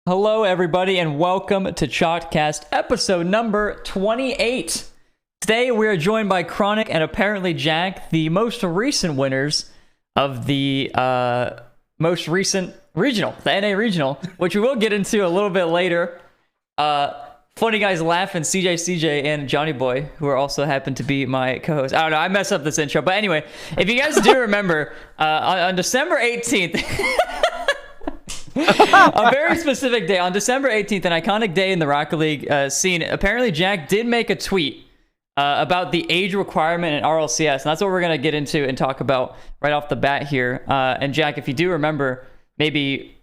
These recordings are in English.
Hello, everybody, and welcome to Chalkcast episode number 28. Today, we are joined by Chronic and apparently Jack, the most recent winners of the most recent regional, the NA regional, which we will get into a little bit later. Funny guys laughing, CJCJ and Johnnyboi, who are also happen to be my co-hosts. I don't know, I messed up this intro, but anyway, if you guys do remember, on December 18th. A very specific day on December 18th, an iconic day in the Rocket League scene. Apparently, Jack did make a tweet about the age requirement in RLCS, and that's what we're going to get into and talk about right off the bat here. And Jack, if you do remember, maybe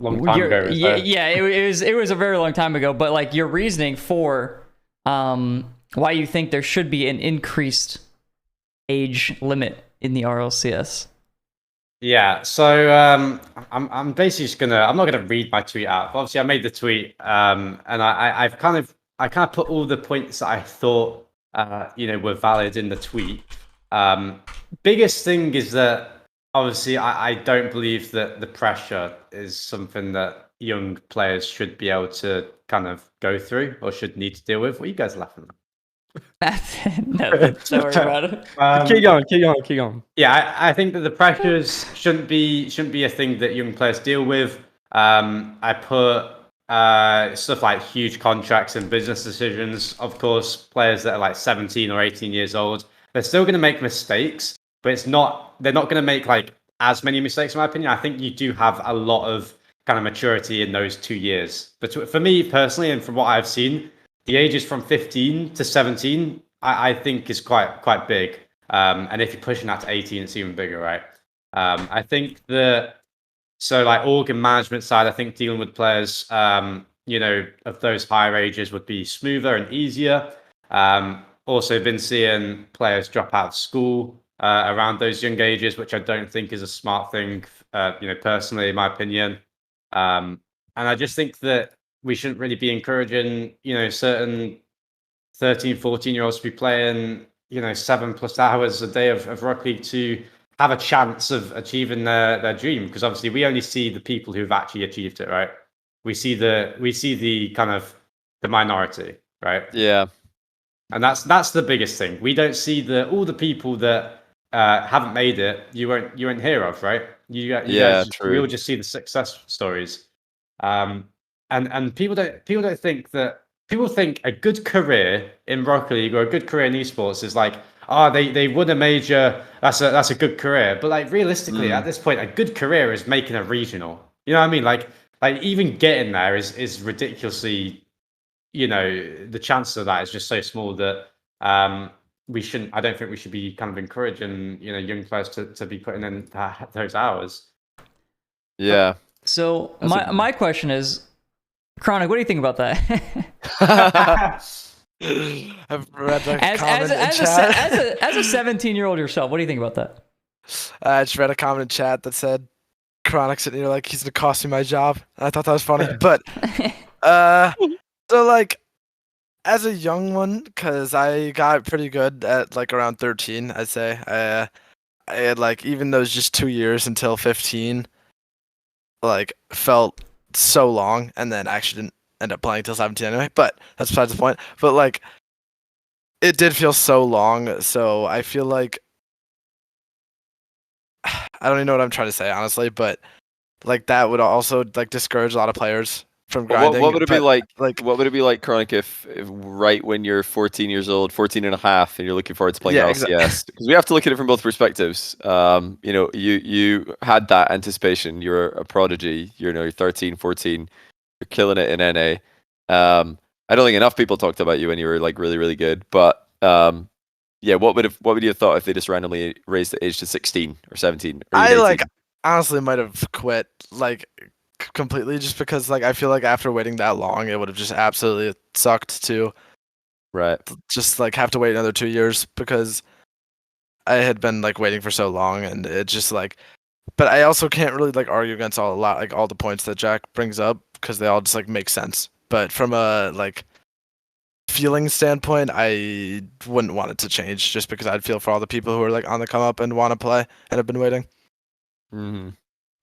long time ago. It was a very long time ago. But like your reasoning for why you think there should be an increased age limit in the RLCS. Yeah, so I'm basically just I'm not gonna read my tweet out. But obviously, I made the tweet, and I kind of put all the points that I thought were valid in the tweet. Biggest thing is that obviously I don't believe that the pressure is something that young players should be able to kind of go through or should need to deal with. What are you guys laughing at? No, don't worry about it. Keep going. Yeah, I think that the pressures shouldn't be a thing that young players deal with. I put stuff like huge contracts and business decisions. Of course, players that are like 17 or 18 years old, they're still going to make mistakes, but they're not going to make like as many mistakes, in my opinion. I think you do have a lot of kind of maturity in those 2 years. But for me personally, and from what I've seen, the ages from 15 to 17, I think is quite big. And if you're pushing that to 18, it's even bigger, right? I think like org and management side, I think dealing with players, of those higher ages would be smoother and easier. Also been seeing players drop out of school around those young ages, which I don't think is a smart thing, personally, in my opinion. And I just think that we shouldn't really be encouraging, certain 13, 14-year-olds to be playing, 7+ hours a day of Rocket League to have a chance of achieving their dream. Because obviously we only see the people who've actually achieved it, right? We see the kind of the minority, right? Yeah. And that's the biggest thing. We don't see all the people that haven't made it. You won't hear of, right? True. We all just see the success stories. And people don't think that. People think a good career in Rocket League or a good career in esports is like, they won a major. That's a good career. But like realistically, at this point, a good career is making a regional. You know what I mean? Like even getting there is ridiculously. The chances of that is just so small that we shouldn't. I don't think we should be kind of encouraging young players to be putting in those hours. Yeah. So my question is, Chronic, what do you think about that? I've read a comment in as chat. As a 17-year-old yourself, what do you think about that? I just read a comment in chat that said, Chronic sitting here like he's gonna cost me my job. And I thought that was funny. But so like as a young one, because I got pretty good at like around 13, I'd say. I had like even those just 2 years until 15, like felt so long, and then actually didn't end up playing until 17 anyway, but that's besides the point. But like it did feel so long, so I feel like I don't even know what I'm trying to say, honestly, but like that would also like discourage a lot of players from grinding. What would it be like? What would it be like, Chronic, if right when you're 14 years old, 14 and a half, and you're looking forward to playing RLCS? Because we have to look at it from both perspectives. You had that anticipation. You're a prodigy. You're 13, 14. You're killing it in NA. I don't think enough people talked about you when you were like really, really good. But what would you have thought if they just randomly raised the age to 16 or 17? Or I 18? honestly might have quit like completely, just because like I feel like after waiting that long, it would have just absolutely sucked to just like have to wait another 2 years, because I had been like waiting for so long, and it just like. But I also can't really like argue against all the points that Jack brings up, because they all just like make sense. But from a like feeling standpoint, I wouldn't want it to change, just because I'd feel for all the people who are like on the come up and want to play and have been waiting. Mm-hmm.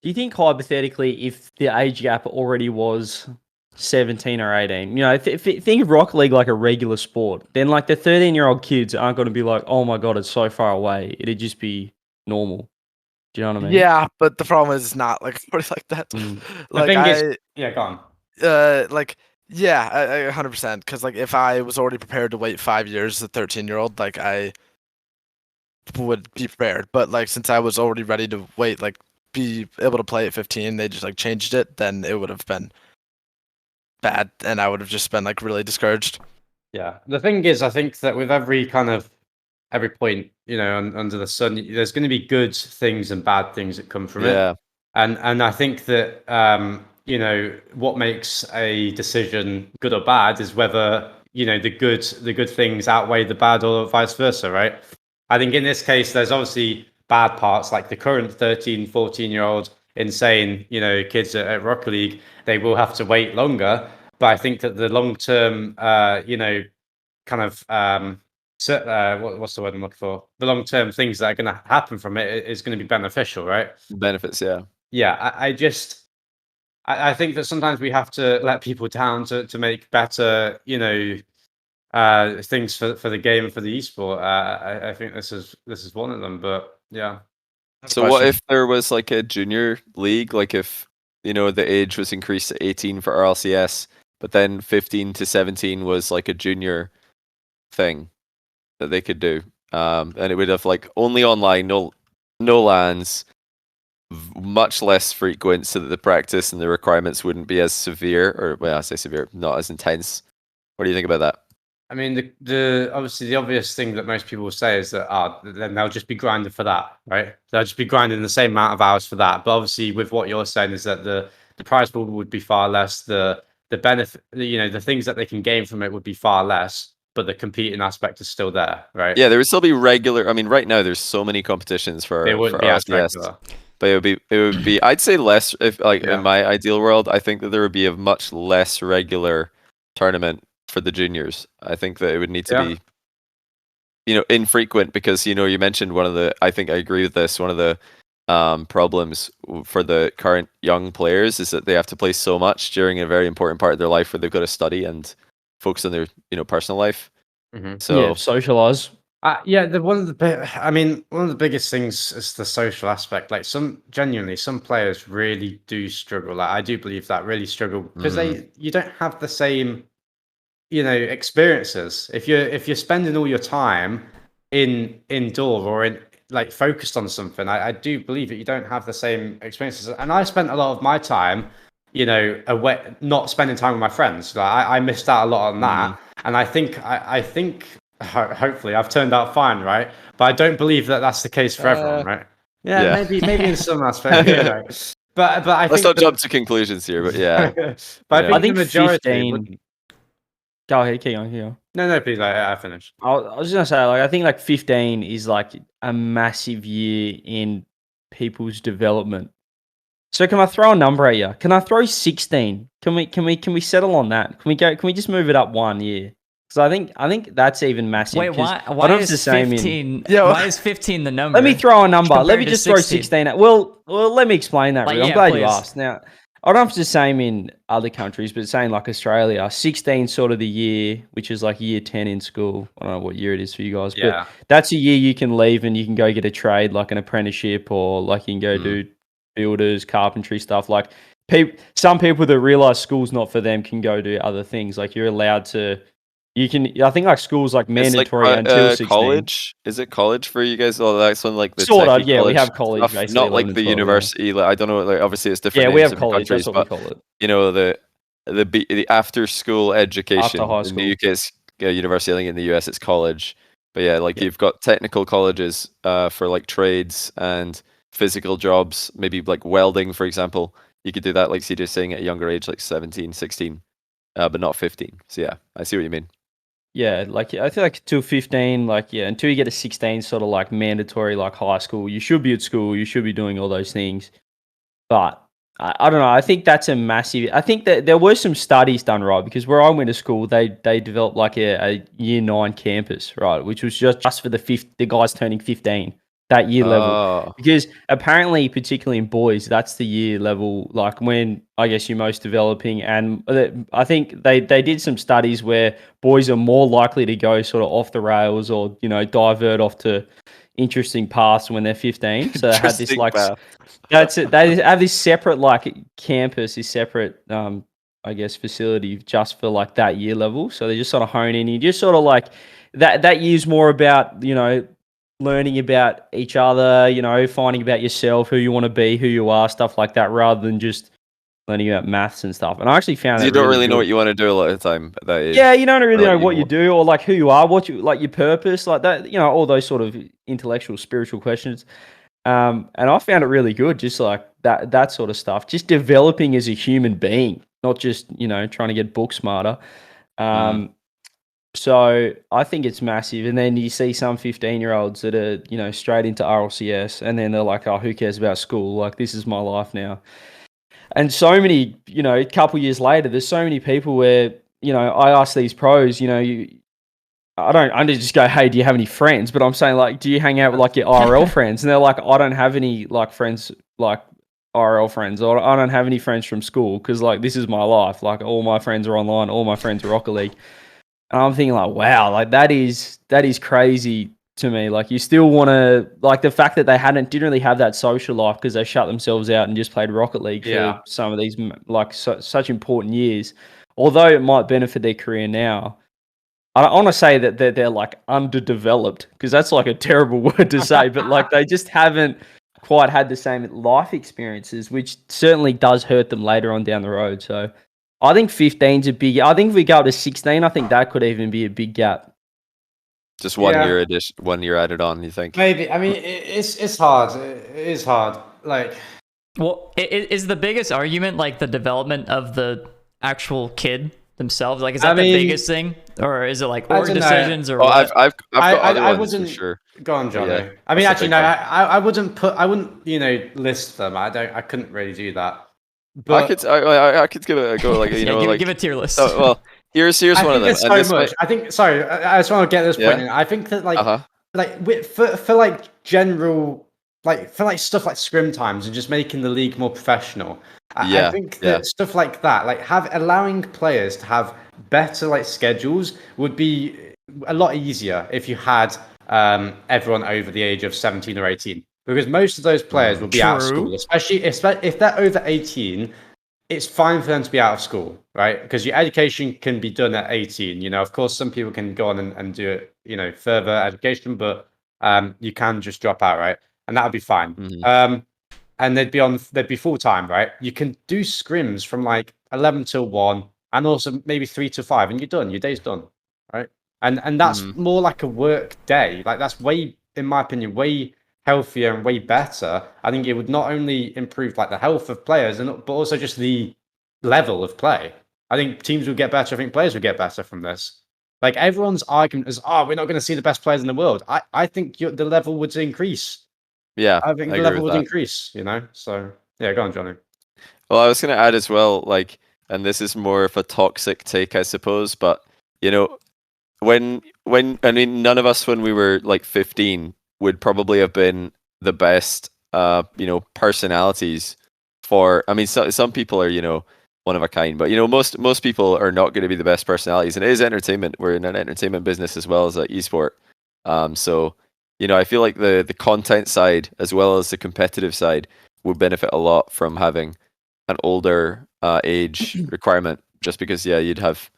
do you think hypothetically, if the age gap already was 17 or 18, think of Rocket League like a regular sport, then like the 13-year-old kids aren't going to be like, oh my god, it's so far away. It'd just be normal. Do you know what I mean? Yeah, but the problem is it's not like like that. Like yeah, go on. Like yeah, 100%. Because like if I was already prepared to wait 5 years, as a 13-year-old, like I would be prepared. But like since I was already ready to wait, like be able to play at 15, they just like changed it. Then it would have been bad, and I would have just been like really discouraged. Yeah, the thing is, I think that with every point, under the sun, there's going to be good things and bad things that come from it. And I think that what makes a decision good or bad is whether the good things outweigh the bad or vice versa, right? I think in this case, there's obviously bad parts, like the current 13, 14-year-old insane, kids at Rocket League, they will have to wait longer. But I think that the long-term, what's the word I'm looking for? The long-term things that are going to happen from it is going to be beneficial, right? Benefits, yeah. Yeah, I think that sometimes we have to let people down to make better, things for the game and for the esport. I think this is one of them, but yeah. So what if there was like a junior league, like if the age was increased to 18 for RLCS, but then 15 to 17 was like a junior thing that they could do, and it would have like only online, no LANs, much less frequent, so that the practice and the requirements wouldn't be as severe, or well, I say severe, not as intense. What do you think about that? I mean, the obvious thing that most people will say is that then they'll just be grinding for that, right? They'll just be grinding the same amount of hours for that. But obviously, with what you're saying is that the prize pool would be far less. The benefit, the things that they can gain from it would be far less. But the competing aspect is still there, right? Yeah, there would still be regular. I mean, right now there's so many competitions for RLCS, but it would be. I'd say less. If in my ideal world, I think that there would be a much less regular tournament for the juniors. I think that it would need to be, infrequent, because you mentioned one of the. I think I agree with this. One of the problems for the current young players is that they have to play so much during a very important part of their life where they've got to study and focus on their personal life. So socialize. One of the biggest things is the social aspect. Like some players really do struggle. Like I do believe that really struggle because you don't have the same experiences. If you're spending all your time indoor or in like focused on something, I do believe that you don't have the same experiences. And I spent a lot of my time away, not spending time with my friends. Like I missed out a lot on that. And I think hopefully I've turned out fine, right? But I don't believe that that's the case for everyone, right? Yeah. Maybe in some aspects, But I think let's not jump to conclusions here. But yeah, but I think the majority 15. Go ahead, keep on. No, please. I finished. I was just gonna say, like, I think like 15 is like a massive year in people's development. So can I throw a number at you? Can I throw 16? Can we settle on that? Can we just move it up 1 year? Because I think that's even massive. Wait, why is 15? Why is 15 the number? Let me throw a number. Let me just throw 16 at. Well, let me explain that. I'm glad you asked. Now, I don't know if it's the same in other countries, but saying like Australia, 16 sort of the year, which is like year 10 in school. I don't know what year it is for you guys, but that's a year you can leave and you can go get a trade, like an apprenticeship, or like you can go do builders, carpentry stuff. Like some people that realize school's not for them can go do other things. Like you're allowed to. You can. I think like school's like mandatory until 16. College? Is it college for you guys? Oh, that's on like the sort of. Yeah, we have college. Stuff, basically, not like the university. Yeah. Like, I don't know. Like obviously it's different. Yeah, we have countries, college. That's what we call it. The after school education after high school. In the UK it's university. I think in the US it's college. But yeah, like you've got technical colleges for like trades and physical jobs. Maybe like welding, for example. You could do that, like CJ's saying, at a younger age, like 17, 16, but not 15. So yeah, I see what you mean. Yeah, like I feel like till 15, like until you get to 16, sort of like mandatory, like high school. You should be at school. You should be doing all those things. But I don't know. I think that's a massive. I think that there were some studies done, right? Because where I went to school, they developed like a year 9 campus, right, which was just for the guys turning 15. that year level, because apparently, particularly in boys, that's the year level, like when I guess you're most developing. And I think they did some studies where boys are more likely to go sort of off the rails or, you know, divert off to interesting paths when they're 15. So they had this like, that's it. They have this separate like campus, this separate, I guess, facility just for like that year level. So they just sort of hone in. You just sort of like that year's more about, you know, learning about each other, you know, finding about yourself, who you want to be, who you are, stuff like that, rather than just learning about maths and stuff. And I actually found that you don't really really know good. what you want to do a lot of the time at that age. Yeah, you don't really know what you do or like who you are, what you like, your purpose, like that, you know, all those sort of intellectual, spiritual questions. And I found it really good, just like that sort of stuff, just developing as a human being, not just, you know, trying to get book smarter. So I think it's massive. And then you see some 15-year-olds that are, you know, straight into RLCS, and then they're like, oh, who cares about school? Like, this is my life now. And so many, you know, a couple years later, there's so many people where, you know, I ask these pros, you know, I don't just go, hey, do you have any friends? But I'm saying, like, do you hang out with like your IRL friends? And they're like, I don't have any like friends, like IRL friends, or I don't have any friends from school because like this is my life. Like all my friends are online, all my friends are Rocket League. And I'm thinking like, wow, like that is crazy to me. Like you still want to, like the fact that they didn't really have that social life because they shut themselves out and just played Rocket League for some of these like such important years. Although it might benefit their career now, I want to say that they're like underdeveloped because that's like a terrible word to say, but like they just haven't quite had the same life experiences, which certainly does hurt them later on down the road. So I think 15's a big. I think if we go up to 16, I think that could even be a big gap. Just 1 year addition, 1 year added on. You think? Maybe. I mean, it's hard. It is hard. Like, well, is the biggest argument like the development of the actual kid themselves? Like, is that the biggest thing, or is it like org decisions? Or I've got other ones wouldn't, for sure. Go on, Johnny. Yeah, I mean, actually, no. I wouldn't, you know, list them. I couldn't really do that. But I could give it a go. Like, you know, give a tier list. Oh, well, here's one of them. So much. I think. Sorry, I just want to get this point in. I think that like for like general, like for like stuff like scrim times and just making the league more professional. I think that stuff like that, like allowing players to have better like schedules would be a lot easier if you had everyone over the age of 17 or 18. Because most of those players will be out of school, especially if they're over 18. It's fine for them to be out of school, right? Because your education can be done at 18. You know, of course, some people can go on and do it, you know, further education, but you can just drop out, right? And that would be fine. And they'd be full time, right? You can do scrims from like 11 till 1, and also maybe 3 to 5, and you're done. Your day's done, right? And that's more like a work day. Like that's way, in my opinion, way healthier and way better. I think it would not only improve like the health of players, but also just the level of play. I think teams will get better. I think players will get better from this. Like everyone's argument is, oh, we're not going to see the best players in the world. I think the level would increase. Yeah, I think the level would increase. You know, so yeah, go on, Johnny. Well, I was going to add as well, like, and this is more of a toxic take, I suppose, but you know, when I mean, none of us when we were like 15 would probably have been the best, you know, personalities for. I mean, some people are, you know, one of a kind, but you know, most people are not going to be the best personalities, and it is entertainment. We're in an entertainment business as well as an esport. So you know, I feel like the content side as well as the competitive side would benefit a lot from having an older age requirement, just because you'd have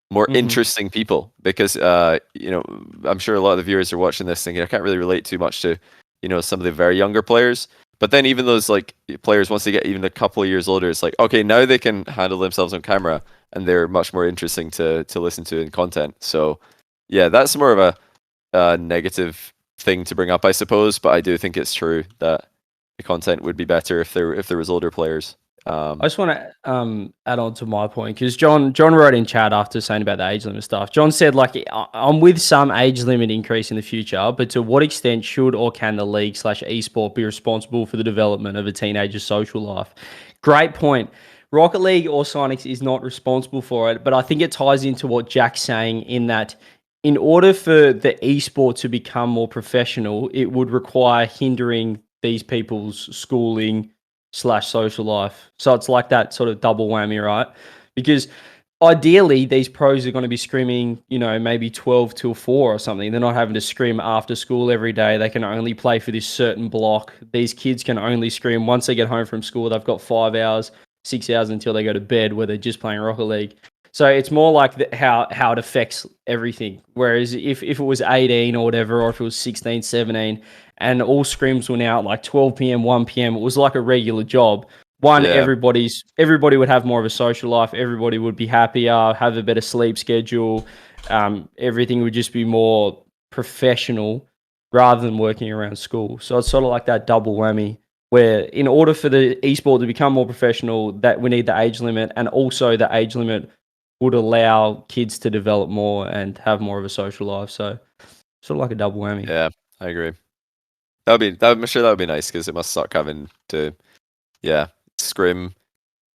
more interesting people, because you know, I'm sure a lot of the viewers are watching this thinking I can't really relate too much to, you know, some of the very younger players. But then even those like players, once they get even a couple of years older, it's like, okay, now they can handle themselves on camera and they're much more interesting to listen to in content. So yeah, that's more of a negative thing to bring up, I suppose. But I do think it's true that the content would be better if there was older players. I just want to add on to my point, because John wrote in chat after saying about the age limit stuff. John said, like, I'm with some age limit increase in the future, but to what extent should or can the league / esport be responsible for the development of a teenager's social life? Great point. Rocket League or Sonics is not responsible for it, but I think it ties into what Jack's saying in that in order for the esport to become more professional, it would require hindering these people's schooling / social life. So it's like that sort of double whammy, right? Because ideally, these pros are going to be scrimming, maybe 12 till 4 or something. They're not having to scrim after school every day. They can only play for this certain block. These kids can only scrim once they get home from school. They've got 5 hours, 6 hours until they go to bed where they're just playing Rocket League. So it's more like how it affects everything. Whereas if it was 18 or whatever, or if it was 16, 17, and all scrims were now at like 12 p.m., 1 p.m., it was like a regular job. Everybody would have more of a social life. Everybody would be happier, have a better sleep schedule. Everything would just be more professional rather than working around school. So it's sort of like that double whammy, where in order for the esport to become more professional, that we need the age limit, and also the age limit would allow kids to develop more and have more of a social life. So sort of like a double whammy. Yeah, I agree. I'm sure that would be nice, because it must suck having to, scrim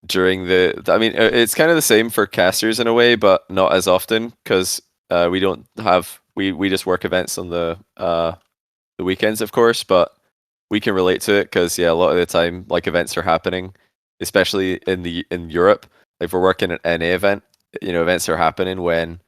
during I mean, it's kind of the same for casters in a way, but not as often, because we don't have we just work events on the weekends, of course, but we can relate to it because a lot of the time, like, events are happening, especially in Europe. Like, if we're working an NA event, events are happening when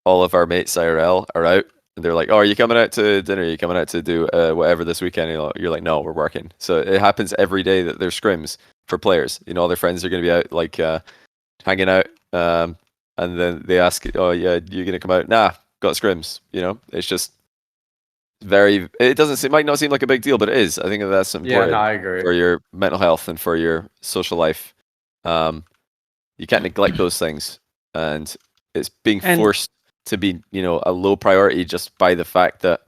all of our mates IRL are out. And they're like, "Oh, are you coming out to dinner? Are you coming out to do whatever this weekend?" You're like, "No, we're working." So it happens every day that there's scrims for players. All their friends are going to be out, like, hanging out, and then they ask, "Oh, yeah, you're going to come out?" Nah, got scrims. It's just it might not seem like a big deal, but it is. I think that's important. Yeah, no, I agree. For your mental health and for your social life. You can't neglect those things, and it's being forced to be, a low priority just by the fact that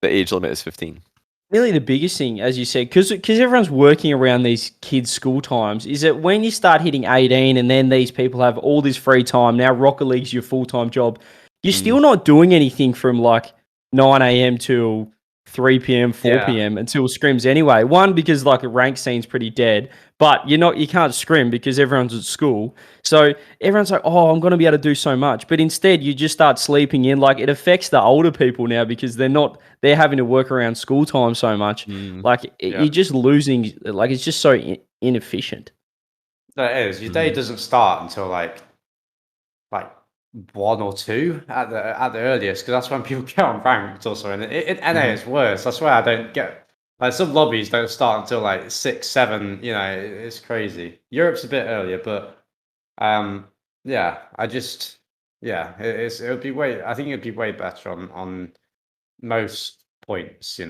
the age limit is 15. Really, the biggest thing, as you said, because everyone's working around these kids' school times, is that when you start hitting 18 and then these people have all this free time, now Rocket League's your full-time job, you're still not doing anything from like 9 a.m. till 3 p.m., 4 p.m. until scrims anyway. One, because like a rank scene's pretty dead, but you can't scrim because everyone's at school. So everyone's like, "Oh, I'm going to be able to do so much." But instead, you just start sleeping in. Like, it affects the older people now because they're having to work around school time so much. Like, you're just losing, like, it's just so inefficient. No, it is. Your day doesn't start until like 1 or 2 at the earliest, because that's when people get on ranked also. And in NA it's worse. I swear I don't get, like, some lobbies don't start until like 6, 7. It's crazy. Europe's a bit earlier, but it would be way. I think it'd be way better on most points.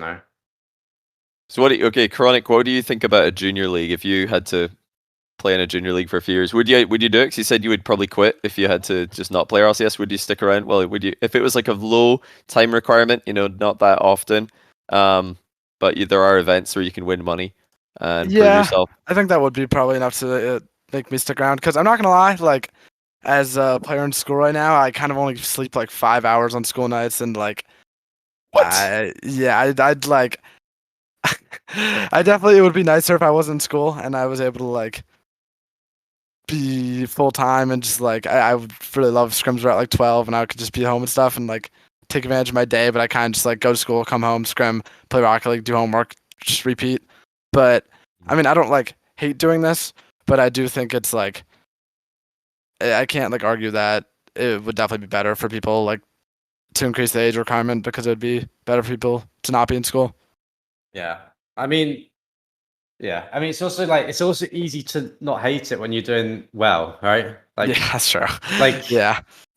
So Chronic, what do you think about a junior league? If you had to play in a junior league for a few years, would you do it? Because you said you would probably quit if you had to just not play RLCS. Would you stick around? Well, would you, if it was like a low time requirement, not that often, but there are events where you can win money and prove yourself? I think that would be probably enough to make me stick around, because I'm not gonna lie, like, as a player in school right now, I kind of only sleep like 5 hours on school nights, and like, what? I'd like, I definitely, it would be nicer if I was in school and I was able to like be full time, and just like, I would really love scrims were at like 12 and I could just be home and stuff and like take advantage of my day. But I kind of just like go to school, come home, scrim, play Rocket League, do homework, just repeat. But I mean, I don't like hate doing this, but I do think it's like, I can't like argue that it would definitely be better for people like to increase the age requirement, because it would be better for people to not be in school. Yeah. I mean, it's also easy to not hate it when you're doing well, right? Like, yeah, that's true. Like,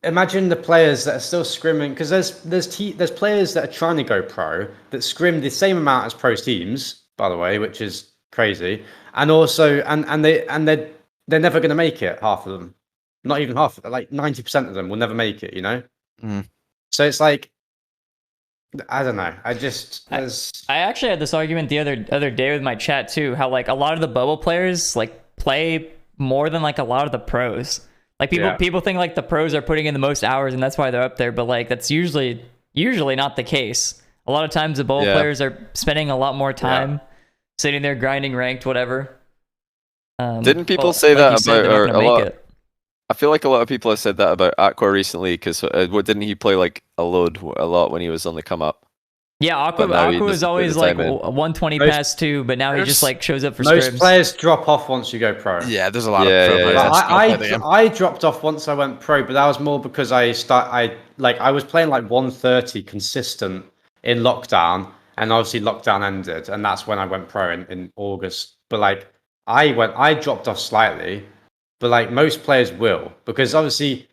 imagine the players that are still scrimming, because there's players that are trying to go pro that scrim the same amount as pro teams, by the way, which is crazy. And also, they're never going to make it. Half of them, not even half, like 90% of them will never make it. So it's like, I don't know. I actually had this argument the other day with my chat too. How like a lot of the bubble players like play more than like a lot of the pros. Like people think like the pros are putting in the most hours and that's why they're up there. But like that's usually not the case. A lot of times the bubble players are spending a lot more time sitting there grinding ranked, whatever. Didn't people say that about a lot? I feel like a lot of people have said that about Aqua recently, because didn't he play like a lot when he was on the come up. Yeah, Aqua was always like 120 past 2, but now he just like shows up for scrims. Most players drop off once you go pro. Yeah, there's a lot of pro players. I dropped off once I went pro, but that was more because I was playing like 130 consistent in lockdown, and obviously lockdown ended, and that's when I went pro in August. But like I dropped off slightly, but like most players will, because obviously,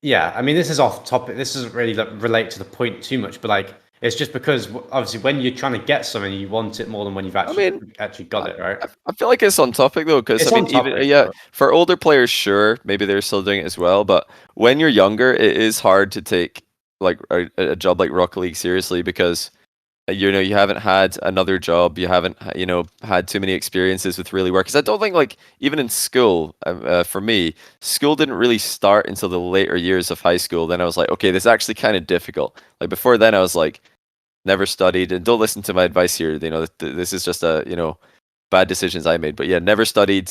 yeah, I mean this is off topic. This doesn't really relate to the point too much, but like. It's just because obviously when you're trying to get something, you want it more than when you've actually got it, right? I feel like it's on topic though, because for older players, sure, maybe they're still doing it as well. But when you're younger, it is hard to take like a job like Rocket League seriously, because you haven't had another job, you haven't had too many experiences with really work. Because I don't think like even in school, for me, school didn't really start until the later years of high school. Then I was like, okay, this is actually kind of difficult. Like before then, I was like, never studied, and don't listen to my advice here. This is just bad decisions I made. But yeah, never studied.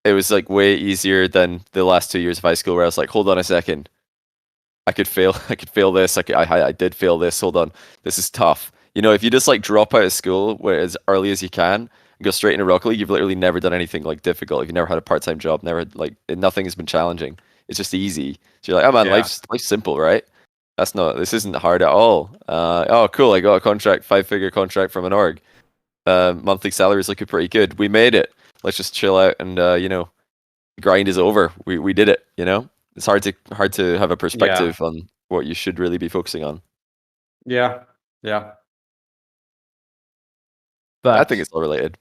It was like way easier than the last 2 years of high school, where I was like, hold on a second, I could fail this. I did fail this. Hold on, this is tough. If you just like drop out of school as early as you can and go straight into Rocket League, you've literally never done anything like difficult. If you've never had a part-time job, nothing has been challenging. It's just easy. So you're like, oh man, life's simple, right? This isn't hard at all. Oh cool, I got a 5-figure contract from an org. Monthly salary is looking pretty good. We made it. Let's just chill out and grind is over. We did it. It's hard to have a perspective on what you should really be focusing on. Yeah. But I think it's all related.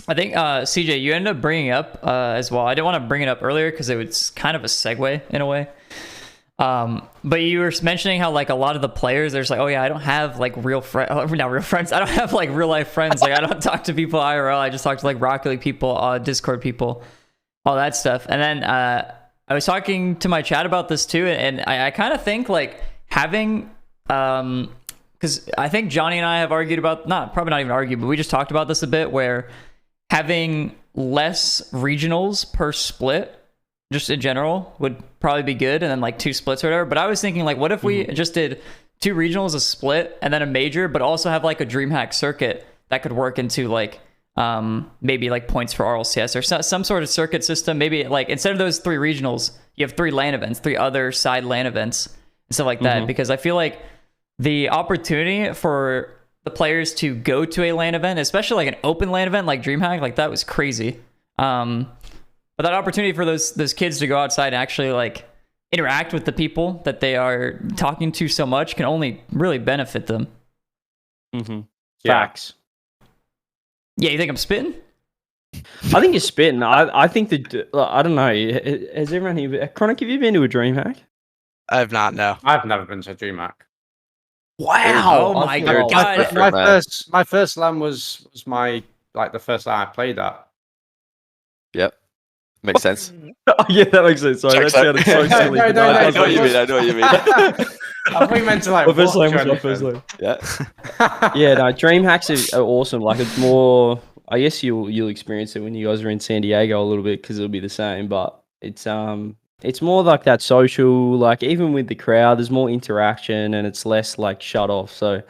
I think CJ, you ended up bringing up as well. I didn't want to bring it up earlier because it was kind of a segue in a way. But you were mentioning how like a lot of the players, there's like, oh yeah, I don't have like not real friends. I don't have like real life friends. Like I don't talk to people IRL. I just talk to like Rocket League people, Discord people, all that stuff. And then I was talking to my chat about this too, and I kind of think like having because I think Johnny and I have argued about, probably not even argued, but we just talked about this a bit, where having less regionals per split, just in general, would probably be good, and then like 2 splits or whatever. But I was thinking like, what if we just did 2 regionals, a split, and then a major, but also have like a DreamHack circuit that could work into like maybe like points for RLCS or some sort of circuit system. Maybe like instead of those 3 regionals, you have 3 LAN events, 3 other side LAN events and stuff like that. Because I feel like the opportunity for the players to go to a LAN event, especially like an open LAN event like DreamHack, like that was crazy. But that opportunity for those kids to go outside and actually like interact with the people that they are talking to so much can only really benefit them. Facts. Yeah, you think I'm spitting? I think you're spitting. I think that I don't know. Has everyone here? Chronic, have you been to a DreamHack? I have not. No, I've never been to a DreamHack. Wow! Oh my god! My first LAN was the first LAN I played at. Yep, makes sense. Oh, yeah, that makes sense. Sorry, that sounded so silly. No, I know what you mean. I know what you mean. I think meant to like. My first LAN was my first LAN. Yeah. Yeah, no, DreamHacks are awesome. Like it's more. I guess you'll experience it when you guys are in San Diego a little bit because it'll be the same. But it's more like that social. Like even with the crowd, there's more interaction and it's less like shut off. So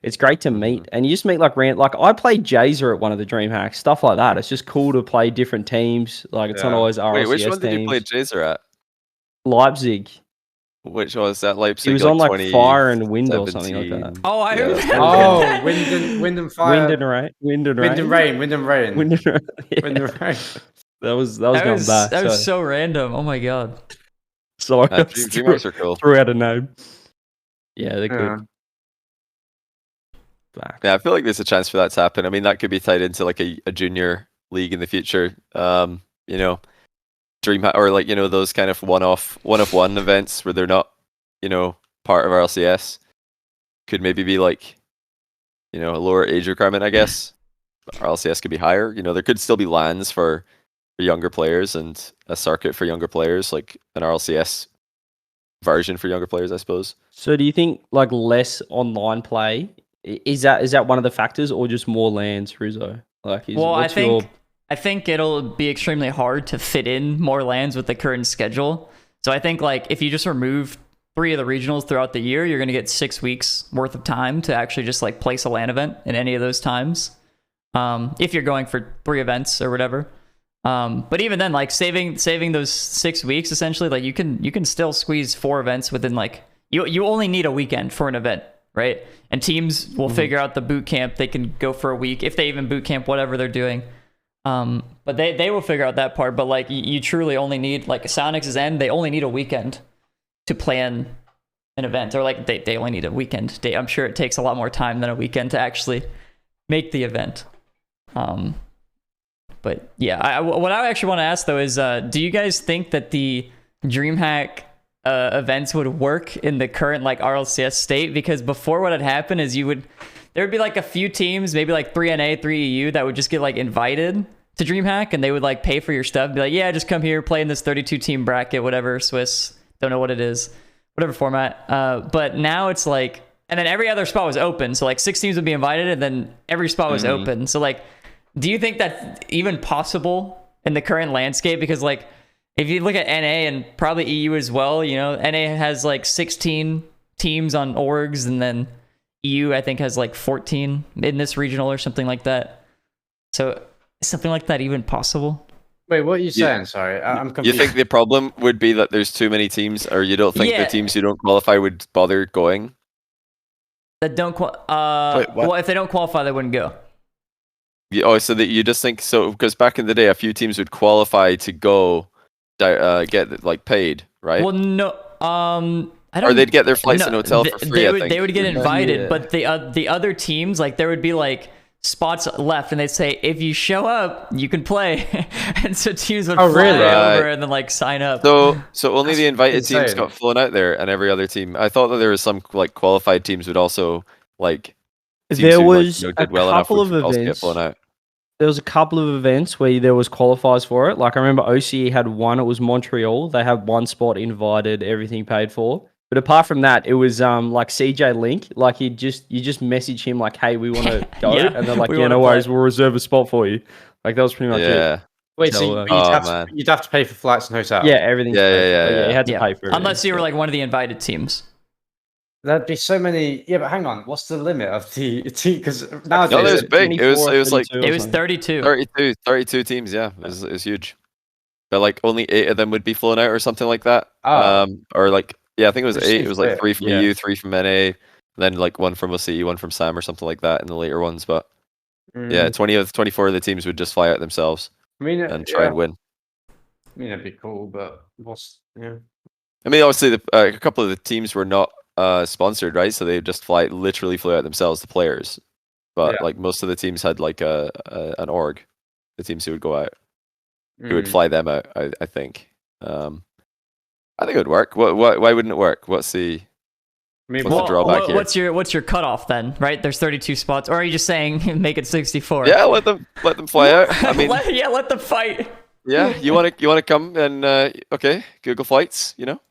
it's great to meet, and you just meet like I played Jazer at one of the DreamHacks, stuff like that. It's just cool to play different teams. Like it's not always RLCS. Wait, which one did teams. you play Jazer at? Leipzig. Which was that Leipzig? He was on like Fire and Wind or something like that. Oh, I heard. Yeah. Oh, Wind and Fire. Wind and Rain. Wind and Rain. Yeah. Wind and Rain. That was going back. That was so random. Oh my god. So DreamHacks are cool. Threw out a name. Yeah, they're good. Yeah, I feel like there's a chance for that to happen. I mean, that could be tied into like a junior league in the future. DreamHack or like those kind of one of one events where they're not part of RLCS could maybe be like a lower age requirement, I guess. RLCS could be higher. There could still be LANs for younger players and a circuit for younger players, like an RLCS version for younger players, I suppose. So do you think like less online play is that one of the factors, or just more LANs, Rizzo? I think it'll be extremely hard to fit in more LANs with the current schedule. So I think like if you just remove 3 of the regionals throughout the year, you're going to get 6 weeks worth of time to actually just like place a LAN event in any of those times. If you're going for 3 events or whatever. But even then, like saving those 6 weeks, essentially, like you can still squeeze 4 events within like you only need a weekend for an event, right? And teams will figure out the boot camp. They can go for a week if they even boot camp whatever they're doing. But they will figure out that part. But like you truly only need, like Sonic's end, they only need a weekend to plan an event, or like they only need a weekend. I'm sure it takes a lot more time than a weekend to actually make the event. But yeah, what I actually want to ask though is, do you guys think that the DreamHack events would work in the current like RLCS state? Because before, what had happened is there would be like a few teams, maybe like 3NA, 3EU, that would just get like invited to DreamHack, and they would like pay for your stuff, be like, yeah, just come here, play in this 32 team bracket, whatever, Swiss, don't know what it is, whatever format. But now it's like, and then every other spot was open, so like 6 teams would be invited, and then every spot was open. So like, do you think that's even possible in the current landscape? Because like, if you look at NA and probably EU as well, you know, NA has like 16 teams on orgs, and then EU I think has like 14 in this regional or something like that. So is something like that even possible? Wait, what are you saying? Sorry, I'm confused. You think the problem would be that there's too many teams, or you don't think the teams who don't qualify would bother going? That don't well, if they don't qualify, they wouldn't go. So that you just think so? Because back in the day, a few teams would qualify to go, get like paid, right? Well, no, I don't. Or they'd get their flights and hotel for free. They would get invited, but the other teams, like there would be like spots left, and they'd say, if you show up, you can play. And so teams would fly over and then like sign up. So only the invited teams got flown out there, and every other team. I thought that there was some like qualified teams would also like. There was a couple of events. There was a couple of events where there was qualifiers for it. Like I remember OCE had one. It was Montreal. They had one spot invited, everything paid for. But apart from that, it was like CJ Link. Like you just message him like, "Hey, we want to go," and they're like, "Yeah, no worries, we'll reserve a spot for you." Like that was pretty much it. Wait, so you'd have to pay for flights and hotel? Yeah, everything. Yeah. You had to pay for it. Unless you were like one of the invited teams. There'd be so many. Yeah, but hang on. What's the limit of the team? Because nowadays it was big. It was like 32. 32 teams. Yeah, it was huge. But like only 8 of them would be flown out or something like that. Or like I think it was 8. It was like 3 from EU, 3 from NA, then like 1 from OCE, 1 from SAM or something like that in the later ones. But 24 of the teams would just fly out themselves and try and win. I mean, it'd be cool, but I mean, obviously, a couple of the teams were not sponsored, right? So they just literally flew out themselves, the players. But like most of the teams had like an org, the teams who would go out, who would fly them out. I think. I think it would work. Why wouldn't it work? What's the drawback here? What's your cutoff then? Right, there's 32 spots, or are you just saying make it 64? Yeah, let them fly out. I mean, let them fight. Yeah, you want to come and okay, Google Flights, you know,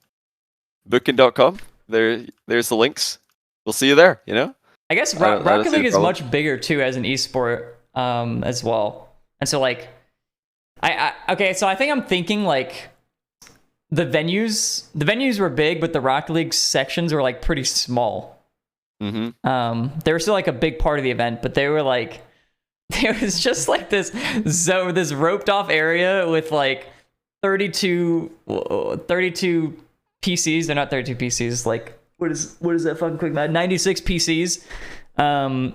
Booking.com. There's the links. We'll see you there. You know. I guess Rocket League is much bigger too as an esport as well, and so like, so I think I'm thinking like. The venues were big, but the Rocket League sections were like pretty small. Mm-hmm. They were still like a big part of the event, but they were like, it was just like this roped off area with like 32 PCs. They're not 32 PCs. Like what is that fucking quick math? 96 PCs. And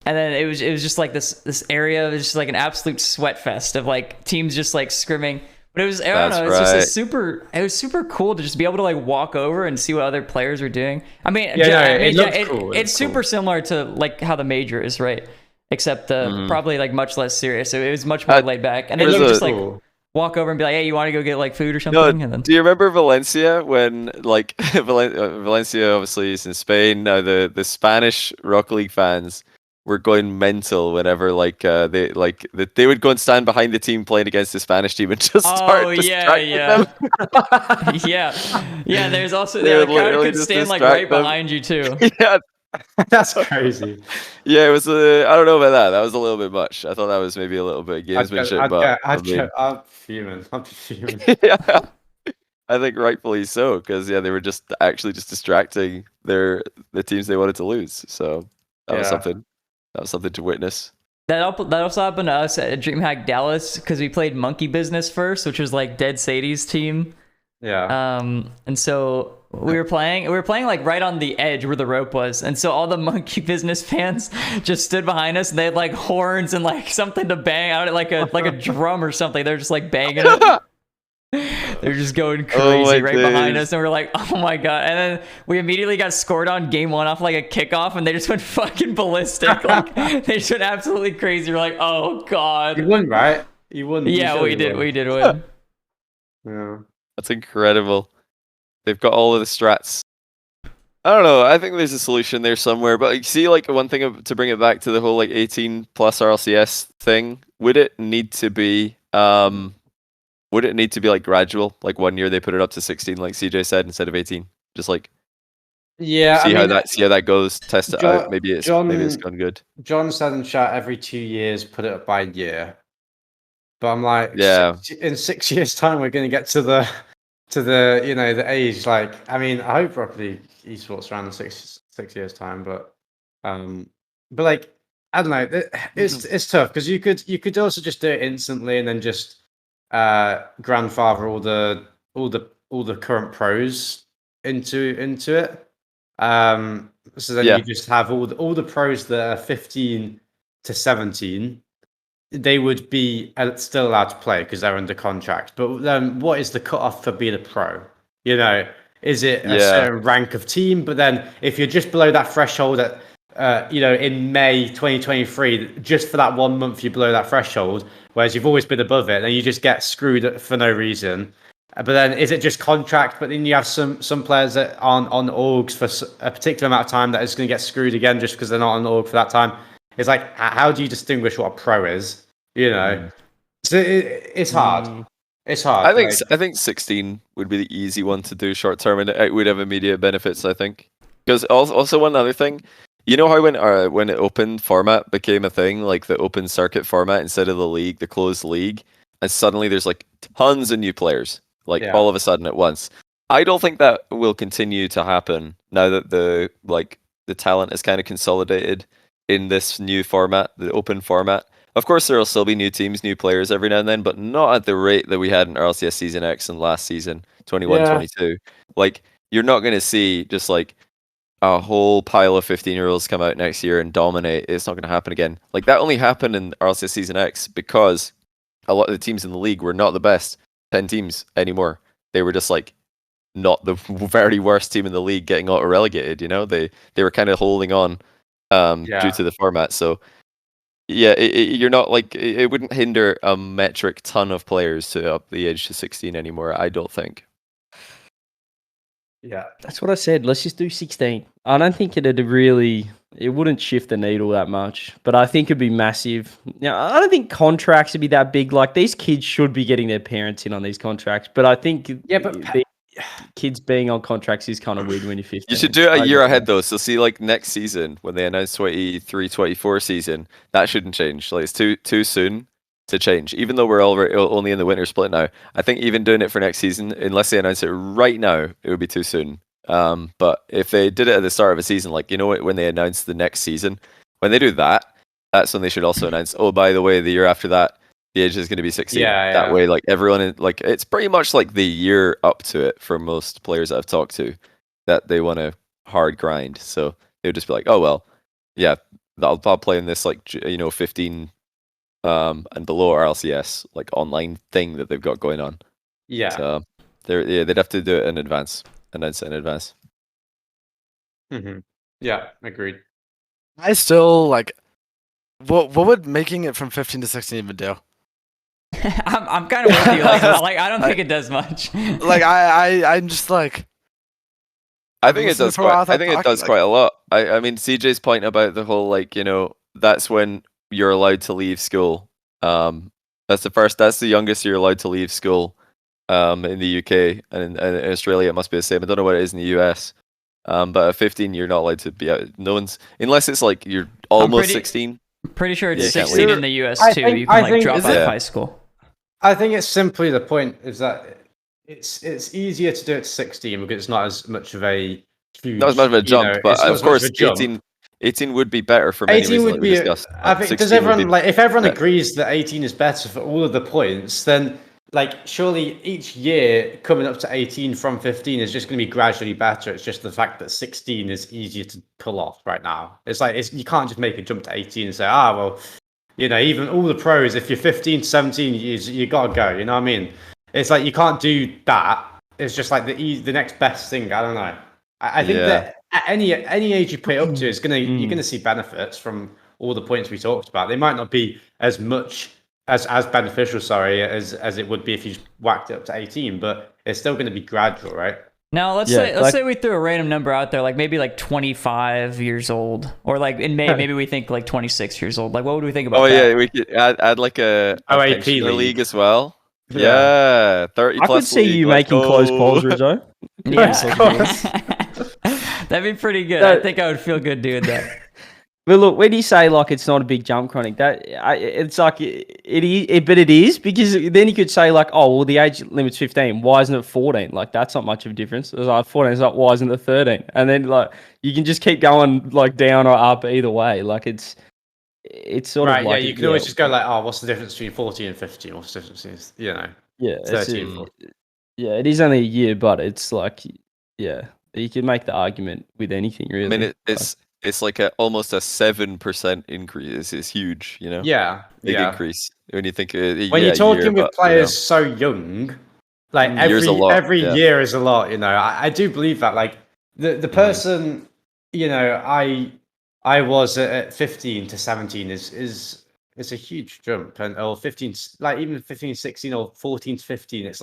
then it was just like this area. It was just like an absolute sweat fest of like teams just like scrimming. But it was, I don't know, it was super cool to just be able to like walk over and see what other players are doing. I mean, it's super similar to like how the major is, right? Except probably like much less serious. So it was much more laid back. And then you just like walk over and be like, hey, you want to go get like food or something? No, and then... Do you remember Valencia when like Valencia obviously is in Spain now? The Spanish Rocket League fans were going mental whenever they would go and stand behind the team playing against the Spanish team and just start distracting them. Yeah. There's also the crowd could stand like right behind you too. Yeah, that's crazy. Yeah, it was. I don't know about that. That was a little bit much. I thought that was maybe a little bit gamesmanship. I'm fuming. Yeah. I think rightfully so, because they were just distracting the teams they wanted to lose. So that was something. That was something to witness. That also happened to us at DreamHack Dallas because we played Monkey Business first, which was like Dead Sadie's team. Yeah. And so we were playing like right on the edge where the rope was, and so all the Monkey Business fans just stood behind us, and they had like horns and like something to bang out, like a drum or something. They're just like banging it. They're just going crazy right behind us, and we're like, oh my god. And then we immediately got scored on game one off like a kickoff, and they just went fucking ballistic. Like they just went absolutely crazy. We're like, oh god. You won, right? You won. Yeah, we did win. Yeah. That's incredible. They've got all of the strats. I don't know. I think there's a solution there somewhere. But you see, like one thing to bring it back to the whole like 18 plus RLCS thing. Would it need to be like gradual? Like 1 year they put it up to 16, like CJ said, instead of 18. Just like see how that goes. Test it out. Maybe it's gone good. John said in chat every 2 years put it up by a year. But I'm like, in 6 years' time we're going to get to the the age. Like, I mean, I hope roughly esports around the six years' time, but like I don't know. It's tough because you could also just do it instantly and then just grandfather all the current pros into it. So then you just have all the pros that are 15 to 17. They would be still allowed to play because they're under contract. But then what is the cutoff for being a pro? Is it a certain rank of team? But then if you're just below that threshold at, in May 2023, just for that 1 month, you're below that threshold, whereas you've always been above it, then you just get screwed for no reason. But then is it just contract? But then you have some players that aren't on orgs for a particular amount of time that is going to get screwed again just because they're not on org for that time. It's like, how do you distinguish what a pro is? So it's hard. It's hard. I think 16 would be the easy one to do short term, and it would have immediate benefits. I think because also one other thing, you know how when the open format became a thing, like the open circuit format instead of the closed league, and suddenly there's like tons of new players, all of a sudden at once. I don't think that will continue to happen now that the talent is kind of consolidated in this new format, the open format. Of course, there will still be new teams, new players every now and then, but not at the rate that we had in RLCS Season X and last season, 21-22. Like, you're not going to see just like a whole pile of 15-year-olds come out next year and dominate. It's not going to happen again. Like, that only happened in RLCS Season X because a lot of the teams in the league were not the best 10 teams anymore. They were just like not the very worst team in the league getting auto-relegated, They were kind of holding on due to the format. So you're not like it wouldn't hinder a metric ton of players to up the age to 16 anymore. I don't think. Yeah, that's what I said. Let's just do 16. I don't think it wouldn't shift the needle that much, but I think it'd be massive. Now, I don't think contracts would be that big. Like, these kids should be getting their parents in on these contracts, but I think kids being on contracts is kind of weird when you're 15. You should do it a year ahead though. So see, like next season when they announce 23-24 season, that shouldn't change. Like, it's too soon to change. Even though we're only in the winter split now, I think even doing it for next season, unless they announce it right now, it would be too soon. But if they did it at the start of a season, like when they announce the next season, when they do that, that's when they should also announce, oh, by the way, the year after that, the age is going to be 16. That way, like everyone, like it's pretty much like the year up to it for most players that I've talked to, that they want to hard grind. So they would just be like, oh well, yeah, I'll play in this 15 and below RLCS like online thing that they've got going on. Yeah. So they'd have to do it in advance, announce it in advance. Mm-hmm. Yeah, agreed. I still like. What would making it from 15 to 16 even do? I'm kind of with you. Like I don't think it does much. Like I'm just like. I think it does. I think it does quite a lot. I mean, CJ's point about the whole that's when you're allowed to leave school. That's the youngest you're allowed to leave school. In the UK and in Australia, it must be the same. I don't know what it is in the US. But at 15, you're not allowed to be out. No one's unless it's like you're almost 16. Pretty sure it's 16 in the US too. You can drop out of high school. I think it's simply the point is that it's easier to do it to 16 because it's not as much of a huge, not as much of a jump, but of course 18 would be better for many 18 reasons. would be. I think does everyone if everyone agrees that 18 is better for all of the points, then surely each year coming up to 18 from 15 is just going to be gradually better. It's just the fact that 16 is easier to pull off right now. It's you can't just make a jump to 18 and say, well, even all the pros, if you're 15 to 17, you gotta go. You know what I mean? It's like you can't do that. It's just like the next best thing. I don't know. I think that at any age you play up to, you're gonna see benefits from all the points we talked about. They might not be as much as beneficial, as it would be if you whacked it up to 18, but it's still gonna be gradual, right? Now let's say we threw a random number out there, maybe 25 years old, or maybe we think 26 years old. What would we think about that? Yeah, we could add a AP league as well. Yeah, 30 plus. I could see you making close calls, Rizzo. Yeah, that'd be pretty good. I think I would feel good doing that. But look, when you say it's not a big jump, Chronic, it's but it is, because then you could say the age limit's 15. Why isn't it 14? That's not much of a difference. It's 14. It's why isn't it 13? And then you can just keep going down or up either way. It's sort of you can always just go what's the difference between 14 and 15? What's the difference? 13. 14. It is only a year, but it's you can make the argument with anything really. I mean, it's almost a 7% increase. It's huge, Yeah, big increase when you think. When you're talking with players so young, every year is a lot. I do believe that. The person, I was at 15 to 17 is a huge jump, or 15, even 15, 16, or 14 to 15. It's